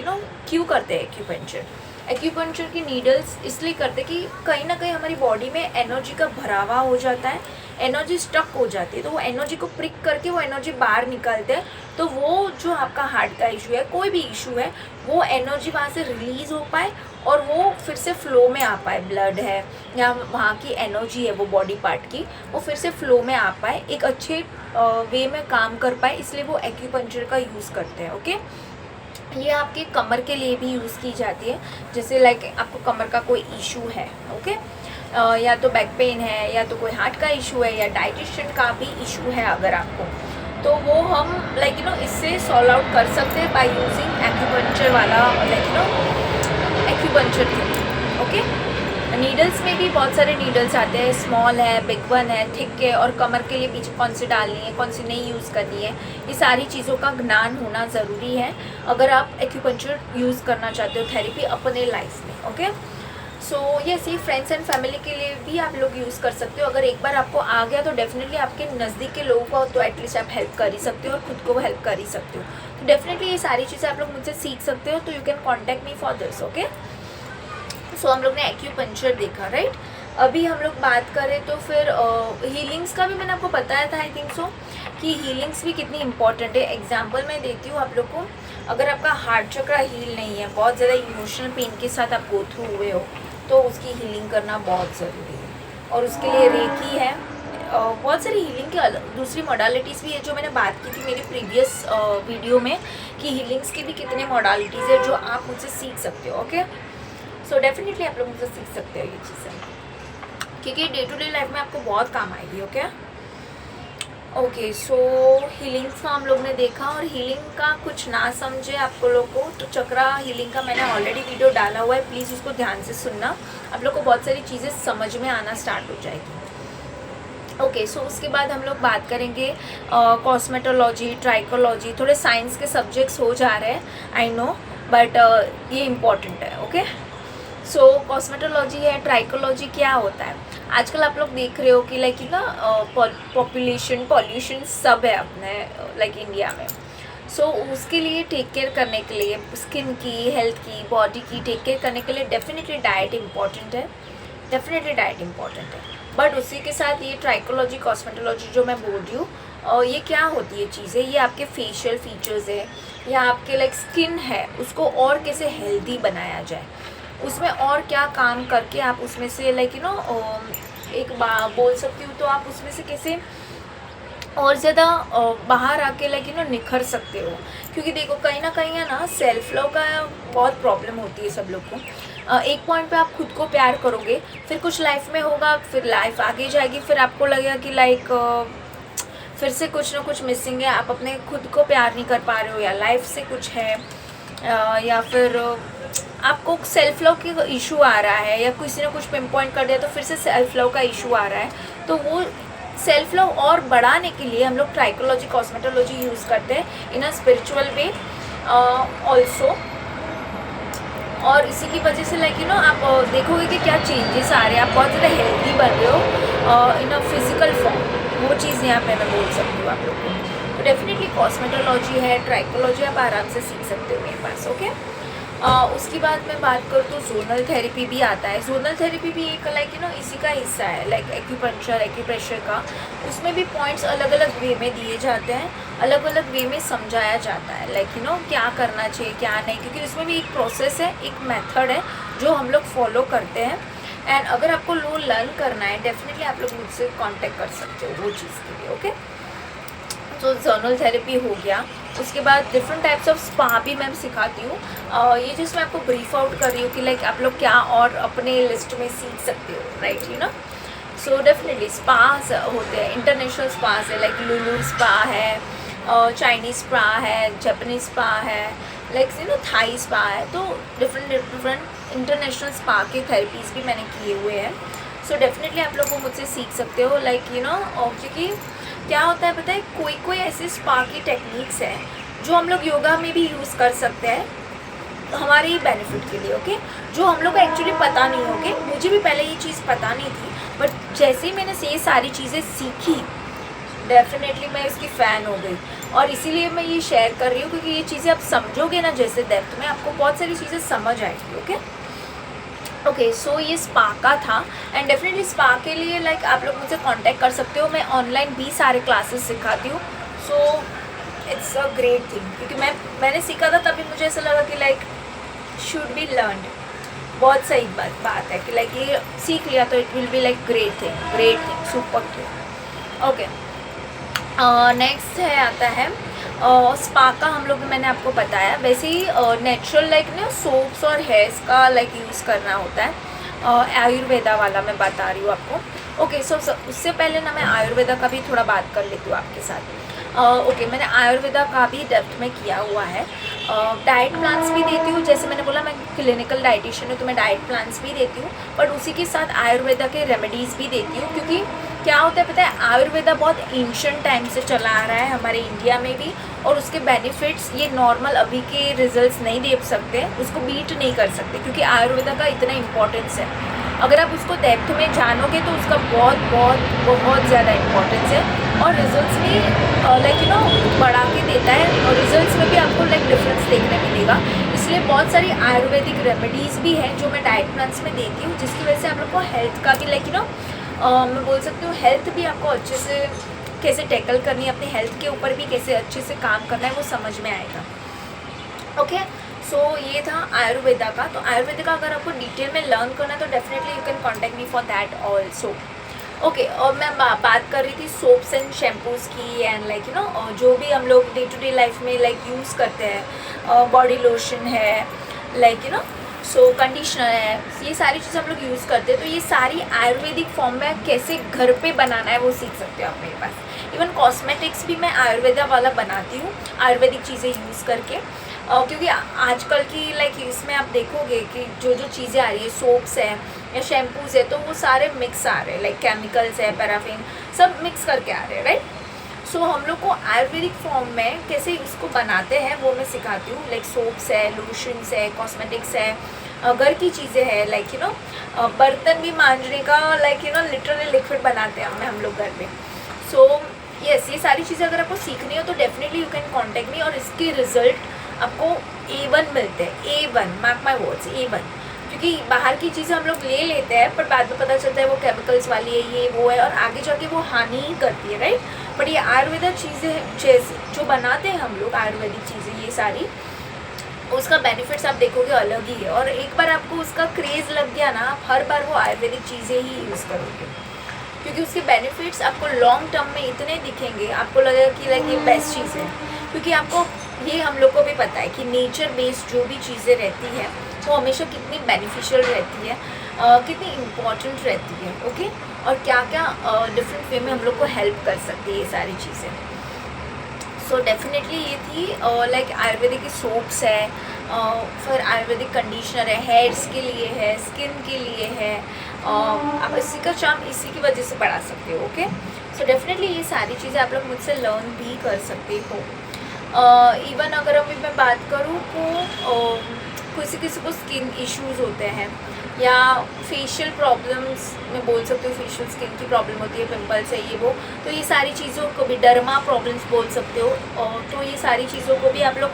क्यों करते हैं एक्यूपंक्चर की नीडल्स इसलिए करते कि कहीं ना कहीं हमारी बॉडी में एनर्जी का भरावा हो जाता है, एनर्जी स्टक हो जाती है, तो वो एनर्जी को प्रिक करके वो एनर्जी बाहर निकालते हैं, तो वो जो आपका हार्ट का इशू है, कोई भी इशू है, वो एनर्जी वहाँ से रिलीज़ हो पाए और वो फिर से फ्लो में आ पाए। ब्लड है या वहाँ की एनर्जी है वो बॉडी पार्ट की, वो फिर से फ्लो में आ पाए, एक अच्छे वे में काम कर पाए, इसलिए वो एक्यूपंक्चर का यूज़ करते हैं। ओके, ये आपके कमर के लिए भी यूज़ की जाती है, जैसे लाइक आपको कमर का कोई इशू है, ओके, या तो बैक पेन है या तो कोई हार्ट का इशू है या डाइजेशन का भी इशू है अगर आपको, तो वो हम लाइक इससे सॉल्व आउट कर सकते हैं बाय यूजिंग एक्यूपंक्चर वाला, like acupuncture therapy. Okay, needles में भी बहुत सारे नीडल्स आते हैं, स्मॉल है, बिग वन है, थिक है, और कमर के लिए पीछे कौन सी डालनी है, कौन सी नहीं यूज़ करनी है, ये सारी चीज़ों का ज्ञान होना ज़रूरी है अगर आप एक्यूपंक्चर यूज़ करना चाहते हो थेरेपी अपने लाइफ में। ओके, सो ये सी फ्रेंड्स एंड फैमिली के लिए भी आप लोग यूज़ कर सकते हो। अगर एक बार आपको आ गया तो डेफिनेटली आपके नज़दीक के लोगों को तो एटलीस्ट आप हेल्प कर ही सकते हो और खुद को हेल्प कर ही सकते हो। तो डेफिनेटली ये सारी चीज़ें आप लोग मुझसे सीख सकते हो, तो you can contact me for this. Okay, so हम लोग ने एक्यूपंक्चर देखा, राइट। अभी हम लोग बात करें तो फिर हीलिंग्स का भी मैंने आपको बताया था, आई थिंक सो, कि हीलिंग्स भी कितनी इंपॉर्टेंट है। एग्जांपल मैं देती हूँ आप लोग को, अगर आपका हार्ट चक्र हील नहीं है, बहुत ज़्यादा इमोशनल पेन के साथ आप गो थ्रू हुए हो, तो उसकी हीलिंग करना बहुत ज़रूरी है। और उसके लिए रेकी है, बहुत सारी हीलिंग की दूसरी मोडालिटीज़ भी है, जो मैंने बात की थी मेरी प्रीवियस वीडियो में, कि हीलिंग्स की भी कितने मोडालिटीज़ है जो आप मुझसे सीख सकते हो। ओके, सो डेफिनेटली आप लोग मुझसे सीख सकते हो ये चीज़ें, क्योंकि डे टू डे लाइफ में आपको बहुत काम आएगी। ओके, सो हीलिंग्स का हम लोग ने देखा, और हीलिंग का कुछ ना समझे आपको लोग को तो चक्रा हीलिंग का मैंने ऑलरेडी वीडियो डाला हुआ है, प्लीज़ उसको ध्यान से सुनना, आप लोग को बहुत सारी चीज़ें समझ में आना स्टार्ट हो जाएगी। ओके, सो उसके बाद हम लोग बात करेंगे कॉस्मेटोलॉजी, ट्राइकोलॉजी, थोड़े साइंस के सब्जेक्ट्स हो जा रहे हैं, आई नो, बट ये इम्पॉर्टेंट है। ओके, सो कॉस्मेटोलॉजी है, ट्राइकोलॉजी क्या होता है, आजकल आप लोग देख रहे हो कि लाइक ना पॉल्यूशन सब है अपने लाइक इंडिया में। सो उसके लिए टेक केयर करने के लिए, स्किन की, हेल्थ की, बॉडी की टेक केयर करने के लिए डेफिनेटली डाइट इम्पॉर्टेंट है, बट उसी के साथ ये ट्राइकोलॉजी, कॉस्मेटोलॉजी जो मैं बोल रही हूँ, ये क्या होती है चीज़ें, ये आपके फेशियल फीचर्स है या आपके लाइक स्किन है, उसको और कैसे हेल्दी बनाया जाए, उसमें और क्या काम करके आप उसमें से लाइक एक बोल सकती हूँ तो आप उसमें से कैसे और ज़्यादा बाहर आके लाइक निखर सकते हो। क्योंकि देखो कहीं ना कहीं है ना, सेल्फ लव का बहुत प्रॉब्लम होती है सब लोग को। एक पॉइंट पे आप खुद को प्यार करोगे, फिर कुछ लाइफ में होगा, फिर लाइफ आगे जाएगी, फिर आपको लगेगा कि लाइक फिर से कुछ ना कुछ मिसिंग है, आप अपने खुद को प्यार नहीं कर पा रहे हो, या लाइफ से कुछ है, या फिर आपको सेल्फ लव का इशू आ रहा है, या किसी ने कुछ पिन पॉइंट कर दिया तो फिर से सेल्फ लव का इशू आ रहा है। तो वो सेल्फ लव और बढ़ाने के लिए हम लोग ट्राइकोलॉजी, कॉस्मेटोलॉजी यूज़ करते हैं इन अ स्पिरिचुअल वे ऑल्सो। और इसी की वजह से लाइक आप देखोगे कि क्या चेंजेस आ रहे हैं, आप बहुत ज़्यादा हेल्दी बन रहे हो इन अ फिजिकल फॉर्म। वो चीज़ यहाँ पे मैं बोल सकती हूँ आप लोग को। तो डेफिनेटली कॉस्मेटोलॉजी है, ट्राइकोलॉजी आप आराम से सीख सकते हो मेरे पास। ओके, उसकी बाद मैं बात करूँ तो जोनल थेरेपी भी आता है। जोनल थेरेपी भी एक लाइक इसी का हिस्सा है, लाइक एक्यूपंक्चर, एक्यूप्रेशर का। उसमें भी पॉइंट्स अलग अलग वे में दिए जाते हैं, अलग अलग वे में समझाया जाता है, लाइक क्या करना चाहिए क्या नहीं, क्योंकि उसमें भी एक प्रोसेस है, एक मेथड है जो हम लोग फॉलो करते हैं। एंड अगर आपको लो लर्न करना है, डेफिनेटली आप लोग मुझसे कॉन्टेक्ट कर सकते हो वो चीज़ के लिए। ओके, तो जोनल थेरेपी हो गया। उसके बाद डिफरेंट टाइप्स ऑफ स्पा भी मैं सिखाती हूँ। ये जिसमें आपको ब्रीफ आउट कर रही हूँ कि लाइक आप लोग क्या और अपने लिस्ट में सीख सकते हो, राइट। सो डेफिनेटली स्पास होते हैं, इंटरनेशनल स्पास है, लाइक लुलू स्पा है, चाइनीज़ स्पा है, जापानीज स्पा है, लाइक थाई स्पा है। तो डिफरेंट इंटरनेशनल स्पा के थेरेपीज़ भी मैंने किए हुए हैं। सो डेफिनेटली आप लोग को मुझसे सीख सकते हो, लाइक क्योंकि क्या होता है पता है, कोई ऐसे स्पा की टेक्निक्स हैं जो हम लोग योगा में भी यूज़ कर सकते हैं हमारे ही बेनिफिट के लिए। ओके, जो हम लोग को एक्चुअली पता नहीं होगी, मुझे भी पहले ये चीज़ पता नहीं थी, बट जैसे ही मैंने ये सारी चीज़ें सीखी, डेफिनेटली मैं इसकी फ़ैन हो गई। और इसीलिए मैं ये शेयर कर रही हूँ, क्योंकि ये चीज़ें आप समझोगे ना जैसे डेप्थ में, आपको बहुत सारी चीज़ें समझ आएगी। ओके, सो ये स्पा का था। एंड डेफिनेटली स्पा के लिए लाइक आप लोग मुझसे कांटेक्ट कर सकते हो, मैं ऑनलाइन भी सारे क्लासेस सिखाती हूँ। So it's a great thing, क्योंकि मैंने सीखा था तभी मुझे ऐसा लगा कि लाइक शुड बी लर्नड। बहुत सही बात है कि लाइक ये सीख लिया तो it will be like great thing, super thing. Okay, next है आता है स्पा का। हम लोग मैंने आपको बताया, वैसे ही नेचुरल लाइक सोप्स और हेयर्स का लाइक यूज़ करना होता है। आयुर्वेदा वाला मैं बता रही हूँ आपको। ओके, सो उससे पहले ना मैं आयुर्वेदा का भी थोड़ा बात कर लेती हूँ आपके साथ। ओके, मैंने आयुर्वेदा का भी डेप्थ में किया हुआ है। डाइट प्लान्स भी देती हूँ, जैसे मैंने बोला मैं क्लिनिकल डाइटिशियन हूँ, तो मैं डाइट प्लान्स भी देती हूँ, बट उसी के साथ आयुर्वेदा के रेमेडीज़ भी देती हूँ। क्योंकि क्या होता है पता है, आयुर्वेदा बहुत एंशिएंट टाइम से चला आ रहा है हमारे इंडिया में भी, और उसके बेनिफिट्स ये नॉर्मल अभी के रिजल्ट्स नहीं दे सकते, उसको बीट नहीं कर सकते, क्योंकि आयुर्वेदा का इतना इम्पोर्टेंस है। अगर आप उसको डेप्थ में जानोगे तो उसका बहुत ज़्यादा इम्पोर्टेंस है, और रिजल्ट्स भी लाइक बढ़ा के देता है, और रिजल्ट्स में भी आपको लाइक डिफरेंस देखने मिलेगा। इसलिए एक्चुअली बहुत सारी आयुर्वेदिक रेमेडीज़ भी हैं जो मैं डाइट प्लान्स में देती हूँ, जिसकी वजह से आप लोग को हेल्थ का भी लाइक मैं बोल सकती हूँ हेल्थ भी आपको अच्छे से कैसे टैकल करनी है, अपनी हेल्थ के ऊपर भी कैसे अच्छे से काम करना है वो समझ में आएगा। ओके, सो ये था आयुर्वेदा का। तो आयुर्वेदा का अगर आपको डिटेल में लर्न करना है तो definitely you can contact me for that also. Okay, और मैं बात कर रही थी सोप्स एंड शैम्पूज़ की एंड लाइक जो भी हम लोग डे टू डे लाइफ में लाइक यूज़ करते हैं, बॉडी लोशन है, लाइक सो कंडीशनर है, ये सारी चीज़ें हम लोग यूज़ करते हैं। तो ये सारी आयुर्वेदिक फॉर्म में कैसे घर पे बनाना है वो सीख सकते हो आप मेरे पास। इवन कॉस्मेटिक्स भी मैं आयुर्वेदा वाला बनाती हूँ आयुर्वेदिक चीज़ें यूज़ करके, क्योंकि आजकल की लाइक इसमें आप देखोगे कि जो जो चीज़ें आ रही है, सोप्स है या शैम्पूज़ है, तो वो सारे मिक्स आ रहे हैं, लाइक केमिकल्स है, पैराफिन, सब मिक्स करके आ रहे हैं, राइट। सो हम लोग को आयुर्वेदिक फॉर्म में कैसे इसको बनाते हैं वो मैं सिखाती हूँ। लाइक सोप्स है, लोशंस है, कॉस्मेटिक्स है, घर की चीज़ें हैं, लाइक बर्तन भी मांजने का लाइक लिटरली लिक्विड बनाते हैं हम लोग घर पे। सो यस, ये सारी चीज़ें अगर आपको सीखनी हो तो definitely you can contact me, और इसके रिजल्ट आपको A1 मिलते हैं, A1, mark my words, A1। क्योंकि बाहर की चीज़ें हम लोग ले लेते हैं पर बाद में पता चलता है वो केमिकल्स वाली है, ये वो है, और आगे जाके वो हानि ही करती है, राइट। बट ये आयुर्वेदिक चीज़ें जैसे जो बनाते हैं हम लोग, आयुर्वेदिक चीज़ें ये सारी, उसका बेनिफिट्स आप देखोगे अलग ही है। और एक बार आपको उसका क्रेज़ लग गया ना, आप हर बार वो आयुर्वेदिक चीज़ें ही यूज़ करोगे, क्योंकि उसके बेनिफिट्स आपको लॉन्ग टर्म में इतने दिखेंगे, आपको लगेगा कि लाइक ये बेस्ट चीज़ है। क्योंकि आपको ये हम लोग को भी पता है कि नेचर बेस्ड जो भी चीज़ें रहती है वो हमेशा कितनी बेनिफिशियल रहती है, कितनी इम्पॉर्टेंट रहती है। ओके, और क्या क्या डिफरेंट वे में हम लोग को हेल्प कर सकती है ये सारी चीज़ें। सो डेफिनेटली ये थी लाइक आयुर्वेदिक की सोप्स है, फिर आयुर्वेदिक कंडीशनर है, हेयर्स के लिए है, स्किन के लिए है, आप इसी का चार्म इसी की वजह से बढ़ा सकते हो। ओके, सो डेफिनेटली ये सारी चीज़ें आप लोग मुझसे लर्न भी कर सकते हो। इवन अगर अभी मैं बात करूँ तो किसी किसी को स्किन इश्यूज़ होते हैं या फेशियल प्रॉब्लम्स, मैं बोल सकती हूँ फेशियल स्किन की प्रॉब्लम होती है, पिंपल्स है ये वो, तो ये सारी चीज़ों को भी डर्मा प्रॉब्लम्स बोल सकते हो। तो ये सारी चीज़ों को भी आप लोग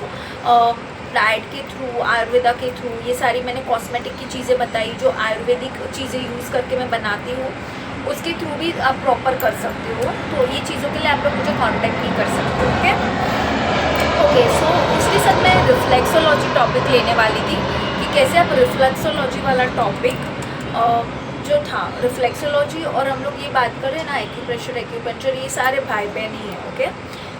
डाइट के थ्रू, आयुर्वेदा के थ्रू, ये सारी मैंने कॉस्मेटिक की चीज़ें बताई जो आयुर्वेदिक चीज़ें यूज़ करके मैं बनाती हूँ, उसके थ्रू भी आप प्रॉपर कर सकते हो। तो ये चीज़ों के लिए आप लोग मुझे कॉन्टेक्ट भी कर सकते हो। ओके, सो उसके साथ मैं रिफ्लेक्सोलॉजी टॉपिक लेने वाली थी कि कैसे आप रिफ्लेक्सोलॉजी वाला टॉपिक जो था रिफ्लेक्सोलॉजी, और हम लोग ये बात कर रहे हैं ना एक्यूप्रेशर, एक्यूपंक्चर, ये सारे भाई बहन ही हैं। ओके,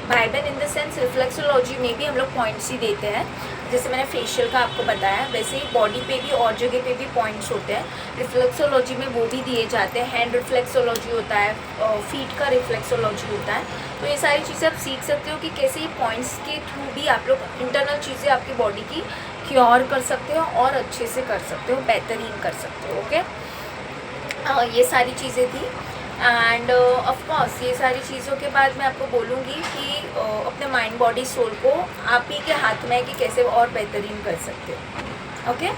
भाई बहन इन द सेंस रिफ्लेक्सोलॉजी में भी हम लोग पॉइंट्स ही देते हैं, जैसे मैंने फेशियल का आपको बताया, वैसे ही बॉडी पे भी और जगह पे भी पॉइंट्स होते हैं, रिफ्लेक्सोलॉजी में वो भी दिए जाते हैं। हैंड रिफ्लेक्सोलॉजी होता है, फीट का रिफ्लेक्सोलॉजी होता है। तो ये सारी चीज़ें आप सीख सकते हो कि कैसे ये पॉइंट्स के थ्रू भी आप लोग इंटरनल चीज़ें आपकी बॉडी की क्योर कर सकते हो और अच्छे से कर सकते हो, बेहतरीन कर सकते हो। ओके, ये सारी चीज़ें थी। एंड ऑफ कोर्स ये सारी चीज़ों के बाद मैं आपको बोलूँगी कि अपने माइंड बॉडी सोल को आप ही के हाथ में है कि कैसे और बेहतरीन कर सकते हो। ओके,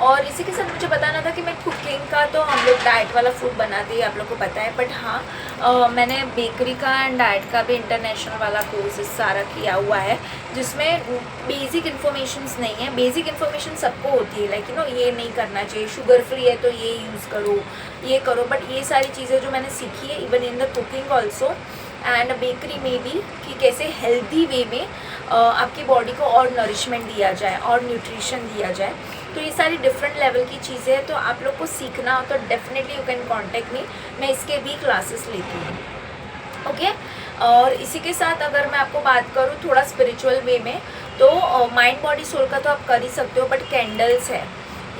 और इसी के साथ मुझे बताना था कि मैं कुकिंग का तो हम लोग डाइट वाला फूड बनाते हैं, आप लोग को पता है, बट हाँ मैंने बेकरी का एंड डाइट का भी इंटरनेशनल वाला कोर्सेज सारा किया हुआ है, जिसमें बेसिक इन्फॉर्मेशंस नहीं है। बेसिक इन्फॉर्मेशन सबको होती है, लाइक ये नहीं करना चाहिए, शुगर फ्री है तो ये यूज़ करो, ये करो, बट ये सारी चीज़ें जो मैंने सीखी है even in the cooking also and bakery में भी, कि कैसे हेल्दी वे में आपकी बॉडी को और नरिशमेंट दिया जाए और न्यूट्रिशन दिया जाए। तो ये सारी डिफरेंट लेवल की चीज़ें हैं, तो आप लोग को सीखना हो तो definitely you can contact me, मैं इसके भी क्लासेस लेती हूँ। ओके, और इसी के साथ अगर मैं आपको बात करूँ थोड़ा स्पिरिचुअल वे में, तो माइंड बॉडी सोल का तो आप कर ही सकते हो, बट कैंडल्स है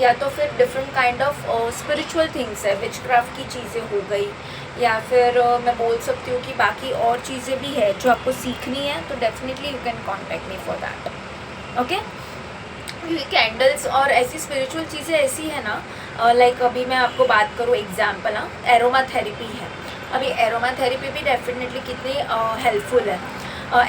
या तो फिर different kind of spiritual things है, विचक्राफ्ट की चीज़ें हो गई, या फिर मैं बोल सकती हूँ कि बाकी और चीज़ें भी है जो आपको सीखनी है, तो definitely you can contact me for that. Okay, candles और ऐसी स्पिरिचुअल चीज़ें ऐसी है ना, लाइक अभी मैं आपको बात करूँ एग्जाम्पल ना, एरोमा थेरेपी है। अभी एरोमा थेरेपी भी डेफिनेटली कितनी हेल्पफुल है।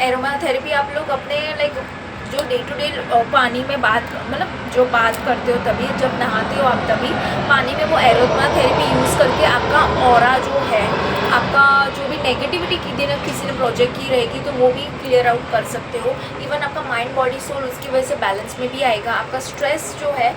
एरोमा थेरेपी आप लोग अपने लाइक जो डे टू डे पानी में बात, मतलब जो बात करते हो तभी, जब नहाते हो आप तभी पानी में वो एरोमा थेरेपी यूज़ करके आपका ऑरा जो है, आपका जो भी नेगेटिविटी किसी ने प्रोजेक्ट की रहेगी तो वो भी क्लियर आउट कर सकते हो। इवन आपका माइंड बॉडी सोल उसकी वजह से बैलेंस में भी आएगा। आपका स्ट्रेस जो है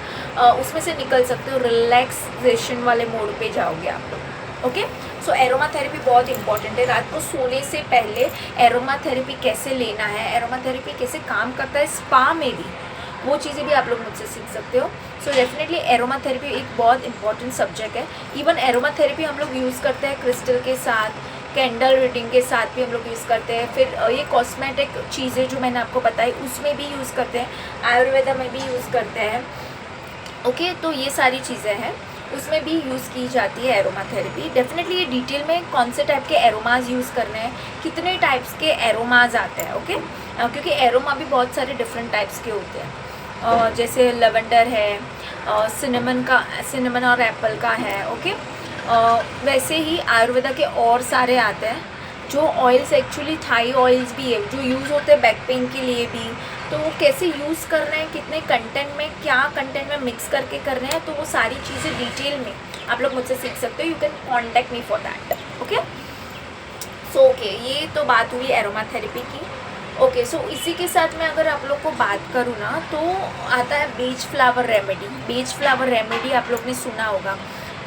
उसमें से निकल सकते हो, रिलैक्सेशन वाले मोड पे जाओगे आप लोग। ओके, सो एरोमा थेरेपी बहुत इंपॉर्टेंट है। रात को सोने से पहले एरोमा थेरेपी कैसे लेना है, एरोमा थेरेपी कैसे काम करता है स्पा में भी, वो चीज़ें भी आप लोग मुझसे सीख सकते हो। सो डेफिनेटली एरोमा थेरेपी एक बहुत इंपॉर्टेंट सब्जेक्ट है। इवन एरोमा थेरेपी हम लोग यूज़ करते हैं क्रिस्टल के साथ, कैंडल रीडिंग के साथ भी हम लोग यूज़ करते हैं। फिर ये कॉस्मेटिक चीज़ें जो मैंने आपको बताई उसमें भी यूज़ करते हैं, आयुर्वेदा में भी यूज़ करते हैं। ओके, तो ये सारी चीज़ें हैं, उसमें भी यूज़ की जाती है एरोमा थेरेपी। डेफिनेटली ये डिटेल में कौन से टाइप के एरोमाज यूज़ करने हैं, कितने टाइप्स के एरोमाज आते हैं। ओके, क्योंकि एरोमा भी बहुत सारे डिफरेंट टाइप्स के होते हैं। जैसे लेवेंडर है, सिनेमन और एप्पल का है। ओके, वैसे ही आयुर्वेदा के और सारे आते हैं जो ऑयल्स, एक्चुअली थाई ऑयल्स भी है जो यूज़ होते हैं बैक पेन के लिए भी। तो वो कैसे यूज़ कर रहे हैं, कितने कंटेंट में, क्या कंटेंट में मिक्स करके कर रहे हैं, तो वो सारी चीज़ें डिटेल में आप लोग मुझसे सीख सकते हो। You can contact me for that. Okay, so okay, ये तो बात हुई एरोमा थेरेपी की। ओके, सो इसी के साथ में अगर आप लोग को बात करूँ ना तो आता है Bach flower remedy. Bach flower remedy आप लोग ने सुना होगा।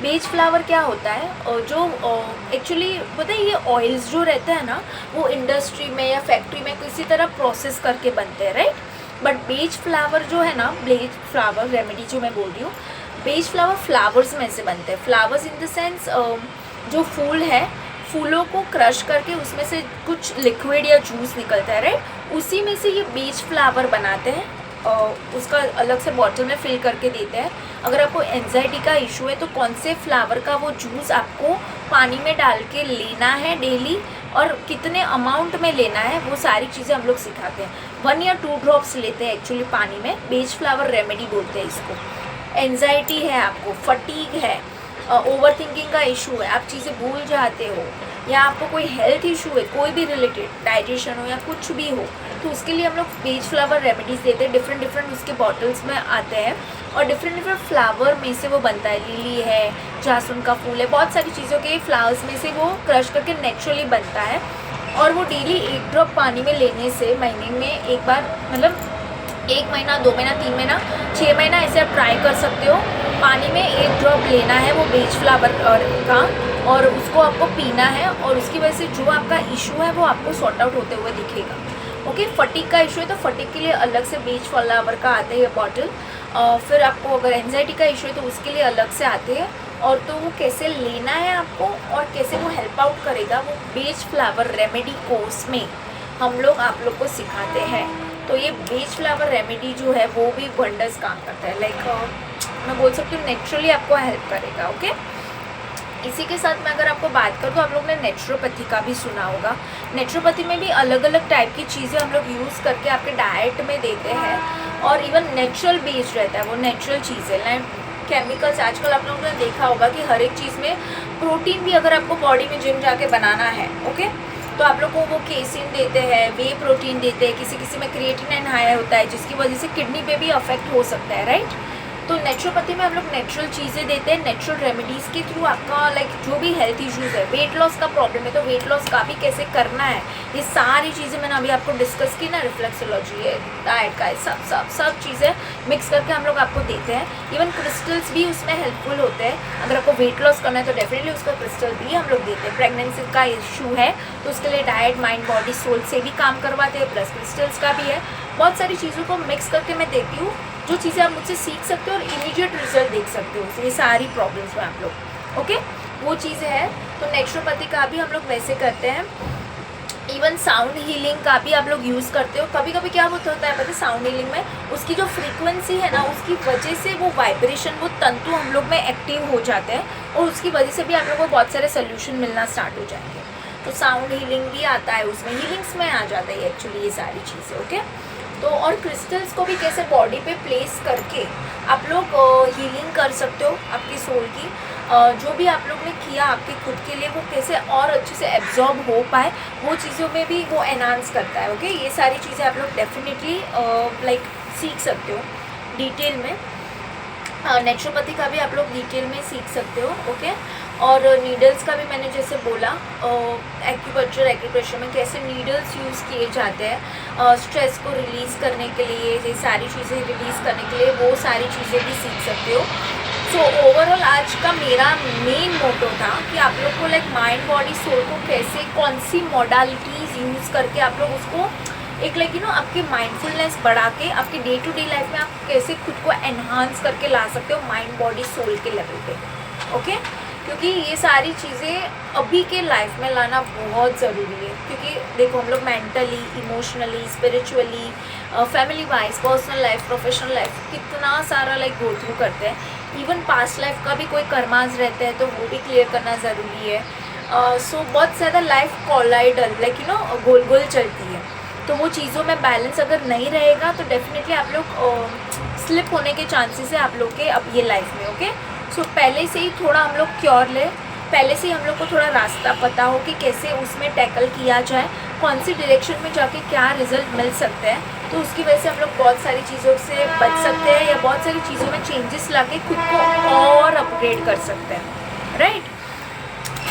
बेज फ्लावर क्या होता है, जो एक्चुअली पता है ये ऑयल्स जो रहते हैं ना वो इंडस्ट्री में या फैक्ट्री में किसी तरह प्रोसेस करके बनते हैं, राइट। बट बेज फ्लावर जो है ना, बेज फ्लावर रेमेडी जो मैं बोल रही हूँ, बेज फ्लावर फ्लावर्स में से बनते हैं। फ्लावर्स इन द सेंस जो फूल है, फूलों को क्रश करके उसमें से कुछ लिक्विड या जूस निकलता है, राइट। उसी में से ये बेज फ्लावर बनाते हैं, उसका अलग से बॉटल में फिल करके देते हैं। अगर आपको एंजाइटी का इशू है तो कौन से फ्लावर का वो जूस आपको पानी में डाल के लेना है डेली और कितने अमाउंट में लेना है, वो सारी चीज़ें हम लोग सिखाते हैं। 1 या 2 ड्रॉप्स लेते हैं एक्चुअली पानी में। बेज फ्लावर रेमेडी बोलते हैं इसको। एंजाइटी है आपको, फटीग है, ओवर थिंकिंग का इशू है, आप चीज़ें भूल जाते हो, या आपको कोई हेल्थ इशू है कोई भी रिलेटेड, डाइजेशन हो या कुछ भी हो, तो उसके लिए हम लोग बेज फ्लावर रेमेडीज़ देते हैं। डिफरेंट उसके बॉटल्स में आते हैं और डिफरेंट फ्लावर में से वो बनता है। लिली है, जासुन का फूल है, बहुत सारी चीज़ों के फ्लावर्स में से वो क्रश करके नेचुरली बनता है। और वो डेली 1 ड्रॉप पानी में लेने से महीने में एक बार, मतलब 1 महीना, 2 महीना, 3 महीना, 6 महीना ऐसे आप ट्राई कर सकते हो। पानी में 1 ड्रॉप लेना है वो बेज फ्लावर का और उसको आपको पीना है, और उसकी वजह से जो आपका इशू है वो आपको सॉर्ट आउट होते हुए दिखेगा। ओके, फटीग का इशू है तो फटीग के लिए अलग से बेज फ्लावर का आते हैं बॉटल। फिर आपको अगर एंजाइटी का इशू है तो उसके लिए अलग से आते हैं। और तो वो कैसे लेना है आपको और कैसे वो हेल्प आउट करेगा, वो बेज फ्लावर रेमेडी कोर्स में हम लोग आप लोग को सिखाते हैं। तो ये बेज फ्लावर रेमेडी जो है वो भी वंडर्स काम करता है। लाइक मैं बोल सकती हूँ नेचुरली आपको हेल्प करेगा। ओके, इसी के साथ में अगर आपको बात करूँ तो आप लोग ने नेचुरोपैथी का भी सुना होगा। नेचुरोपैथी में भी अलग अलग टाइप की चीज़ें हम लोग यूज़ करके आपके डाइट में देते हैं, और इवन नेचुरल बेस्ड रहता है वो नेचुरल चीज़ें, लाइक केमिकल्स। आजकल आप लोगों ने देखा होगा कि हर एक चीज़ में प्रोटीन भी अगर आपको बॉडी में जिम जाके बनाना है, ओके, तो आप लोग को वो केसिन देते हैं, वे प्रोटीन देते हैं, किसी किसी में क्रिएटिनिन हाई होता है जिसकी वजह से किडनी पे भी अफेक्ट हो सकता है, राइट। तो नेचुरोपैथी में हम लोग नेचुरल चीज़ें देते हैं, नेचुरल रेमेडीज़ के थ्रू आपका लाइक जो भी हेल्थ इश्यूज़ है, वेट लॉस का प्रॉब्लम है तो वेट लॉस का भी कैसे करना है, ये सारी चीज़ें मैंने अभी आपको डिस्कस की ना। रिफ्लेक्सोलॉजी है, डाइट का है, सब चीज़ें मिक्स करके हम लोग आपको देते हैं। इवन क्रिस्टल्स भी उसमें हेल्पफुल होते हैं। अगर आपको वेट लॉस करना है तो डेफिनेटली उसका क्रिस्टल भी हम लोग देते हैं। प्रेगनेंसी का इशू है तो उसके लिए डाइट, माइंड, बॉडी, सोल से भी काम करवाते हैं, प्लस क्रिस्टल्स का भी है। बहुत सारी चीज़ों को मिक्स करके मैं देती हूँ, जो चीज़ें आप मुझसे सीख सकते हो और इमीडिएट रिजल्ट देख सकते हो ये सारी प्रॉब्लम्स में आप लोग। ओके, वो चीज़ें हैं। तो नेचुरोपैथी का भी हम लोग वैसे करते हैं। इवन साउंड हीलिंग का भी आप लोग यूज़ करते हो। कभी कभी क्या होता है पता है, साउंड हीलिंग में उसकी जो फ्रीक्वेंसी है ना, उसकी वजह से वो वाइब्रेशन, वो तंतु हम लोग में एक्टिव हो जाते हैं और उसकी वजह से भी आप लोगों को बहुत सारे सोल्यूशन मिलना स्टार्ट हो जाएंगे। तो साउंड हीलिंग भी आता है उसमें, हीलिंग्स में आ जाता है एक्चुअली ये सारी चीज़ें। ओके, तो और क्रिस्टल्स को भी कैसे बॉडी पे प्लेस करके आप लोग हीलिंग कर सकते हो आपकी सोल की। जो भी आप लोग ने किया आपके खुद के लिए, वो कैसे और अच्छे से एब्जॉर्ब हो पाए, वो चीज़ों में भी वो एनहांस करता है। ओके, ये सारी चीज़ें आप लोग डेफिनेटली लाइक सीख सकते हो डिटेल में। नेचुरोपैथी का भी आप लोग डिटेल में सीख सकते हो। ओके, और नीडल्स का भी मैंने जैसे बोला, एक्यूप्रेशर में कैसे नीडल्स यूज़ किए जाते हैं स्ट्रेस को रिलीज़ करने के लिए, ये सारी चीज़ें रिलीज़ करने के लिए, वो सारी चीज़ें भी सीख सकते हो। सो ओवरऑल आज का मेरा मेन मोटो था कि आप लोग को लाइक माइंड बॉडी सोल को कैसे, कौन सी मॉडलिटीज़ यूज़ करके आप लोग उसको एक लाइक आपके माइंडफुलनेस बढ़ा के आपके डे टू डे लाइफ में आप कैसे खुद को एनहांस करके ला सकते हो माइंड बॉडी सोल के लेवल पे। ओके, क्योंकि ये सारी चीज़ें अभी के लाइफ में लाना बहुत ज़रूरी है, क्योंकि देखो हम लोग mentally, emotionally, spiritually, family wise, personal life, professional life कितना सारा लाइक गो थ्रू करते हैं। इवन पास्ट लाइफ का भी कोई कर्मास रहते हैं तो वो भी क्लियर करना ज़रूरी है। सो बहुत ज़्यादा लाइफ कोलाइडल लाइक गोल गोल चलती है, तो वो चीज़ों में बैलेंस अगर नहीं रहेगा तो डेफिनेटली आप लोग स्लिप होने के चांसेस है आप लोग के अब ये लाइफ में। ओके, सो पहले से ही थोड़ा हम लोग क्योर लें, पहले से ही हम लोग को थोड़ा रास्ता पता हो कि कैसे उसमें टैकल किया जाए, कौन सी डायरेक्शन में जाके क्या रिजल्ट मिल सकते हैं, तो उसकी वजह से हम लोग बहुत सारी चीज़ों से बच सकते हैं या बहुत सारी चीज़ों में चेंजेस लाके खुद को और अपग्रेड कर सकते हैं, राइट।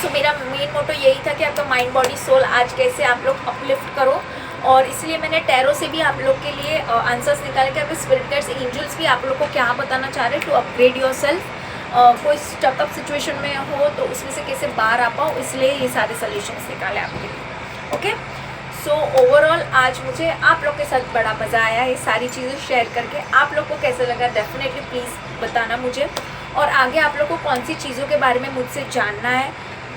सो मेरा मेन मोटो यही था कि आपका माइंड बॉडी सोल आज कैसे आप लोग अपलिफ्ट करो, और इसलिए मैंने टैरो से भी आप लोग के लिए आंसर्स निकाले कि आपके स्पिरिट गाइड्स, एंजल्स भी आप लोग को क्या बताना चाह रहे हैं टू अपग्रेड योर सेल्फ। कोई स्टकअप सिचुएशन में हो तो उसमें से कैसे बाहर आ पाओ, इसलिए ये सारे सॉल्यूशंस निकाले आपके लिए। ओके, सो ओवरऑल आज मुझे आप लोग के साथ बड़ा मज़ा आया ये सारी चीज़ें शेयर करके। आप लोग को कैसा लगा डेफिनेटली प्लीज़ बताना मुझे, और आगे आप लोग को कौन सी चीज़ों के बारे में मुझसे जानना है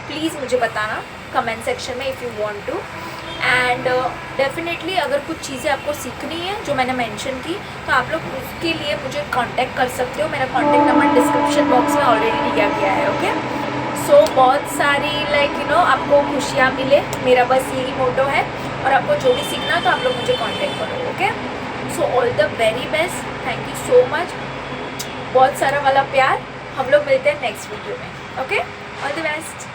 प्लीज़ मुझे बताना कमेंट सेक्शन में if you want to. And definitely अगर कुछ चीज़ें आपको सीखनी है जो मैंने मेंशन की तो आप लोग उसके लिए मुझे कांटेक्ट कर सकते हो। मेरा कांटेक्ट नंबर डिस्क्रिप्शन बॉक्स में ऑलरेडी दिया गया है। ओके, सो बहुत सारी लाइक आपको खुशियाँ मिले, मेरा बस यही मोटो है, और आपको जो भी सीखना तो आप लोग मुझे कांटेक्ट करो। Okay, so all the very best, thank you so much, बहुत सारा वाला प्यार। हम लोग मिलते हैं नेक्स्ट वीडियो में। Okay, all the best.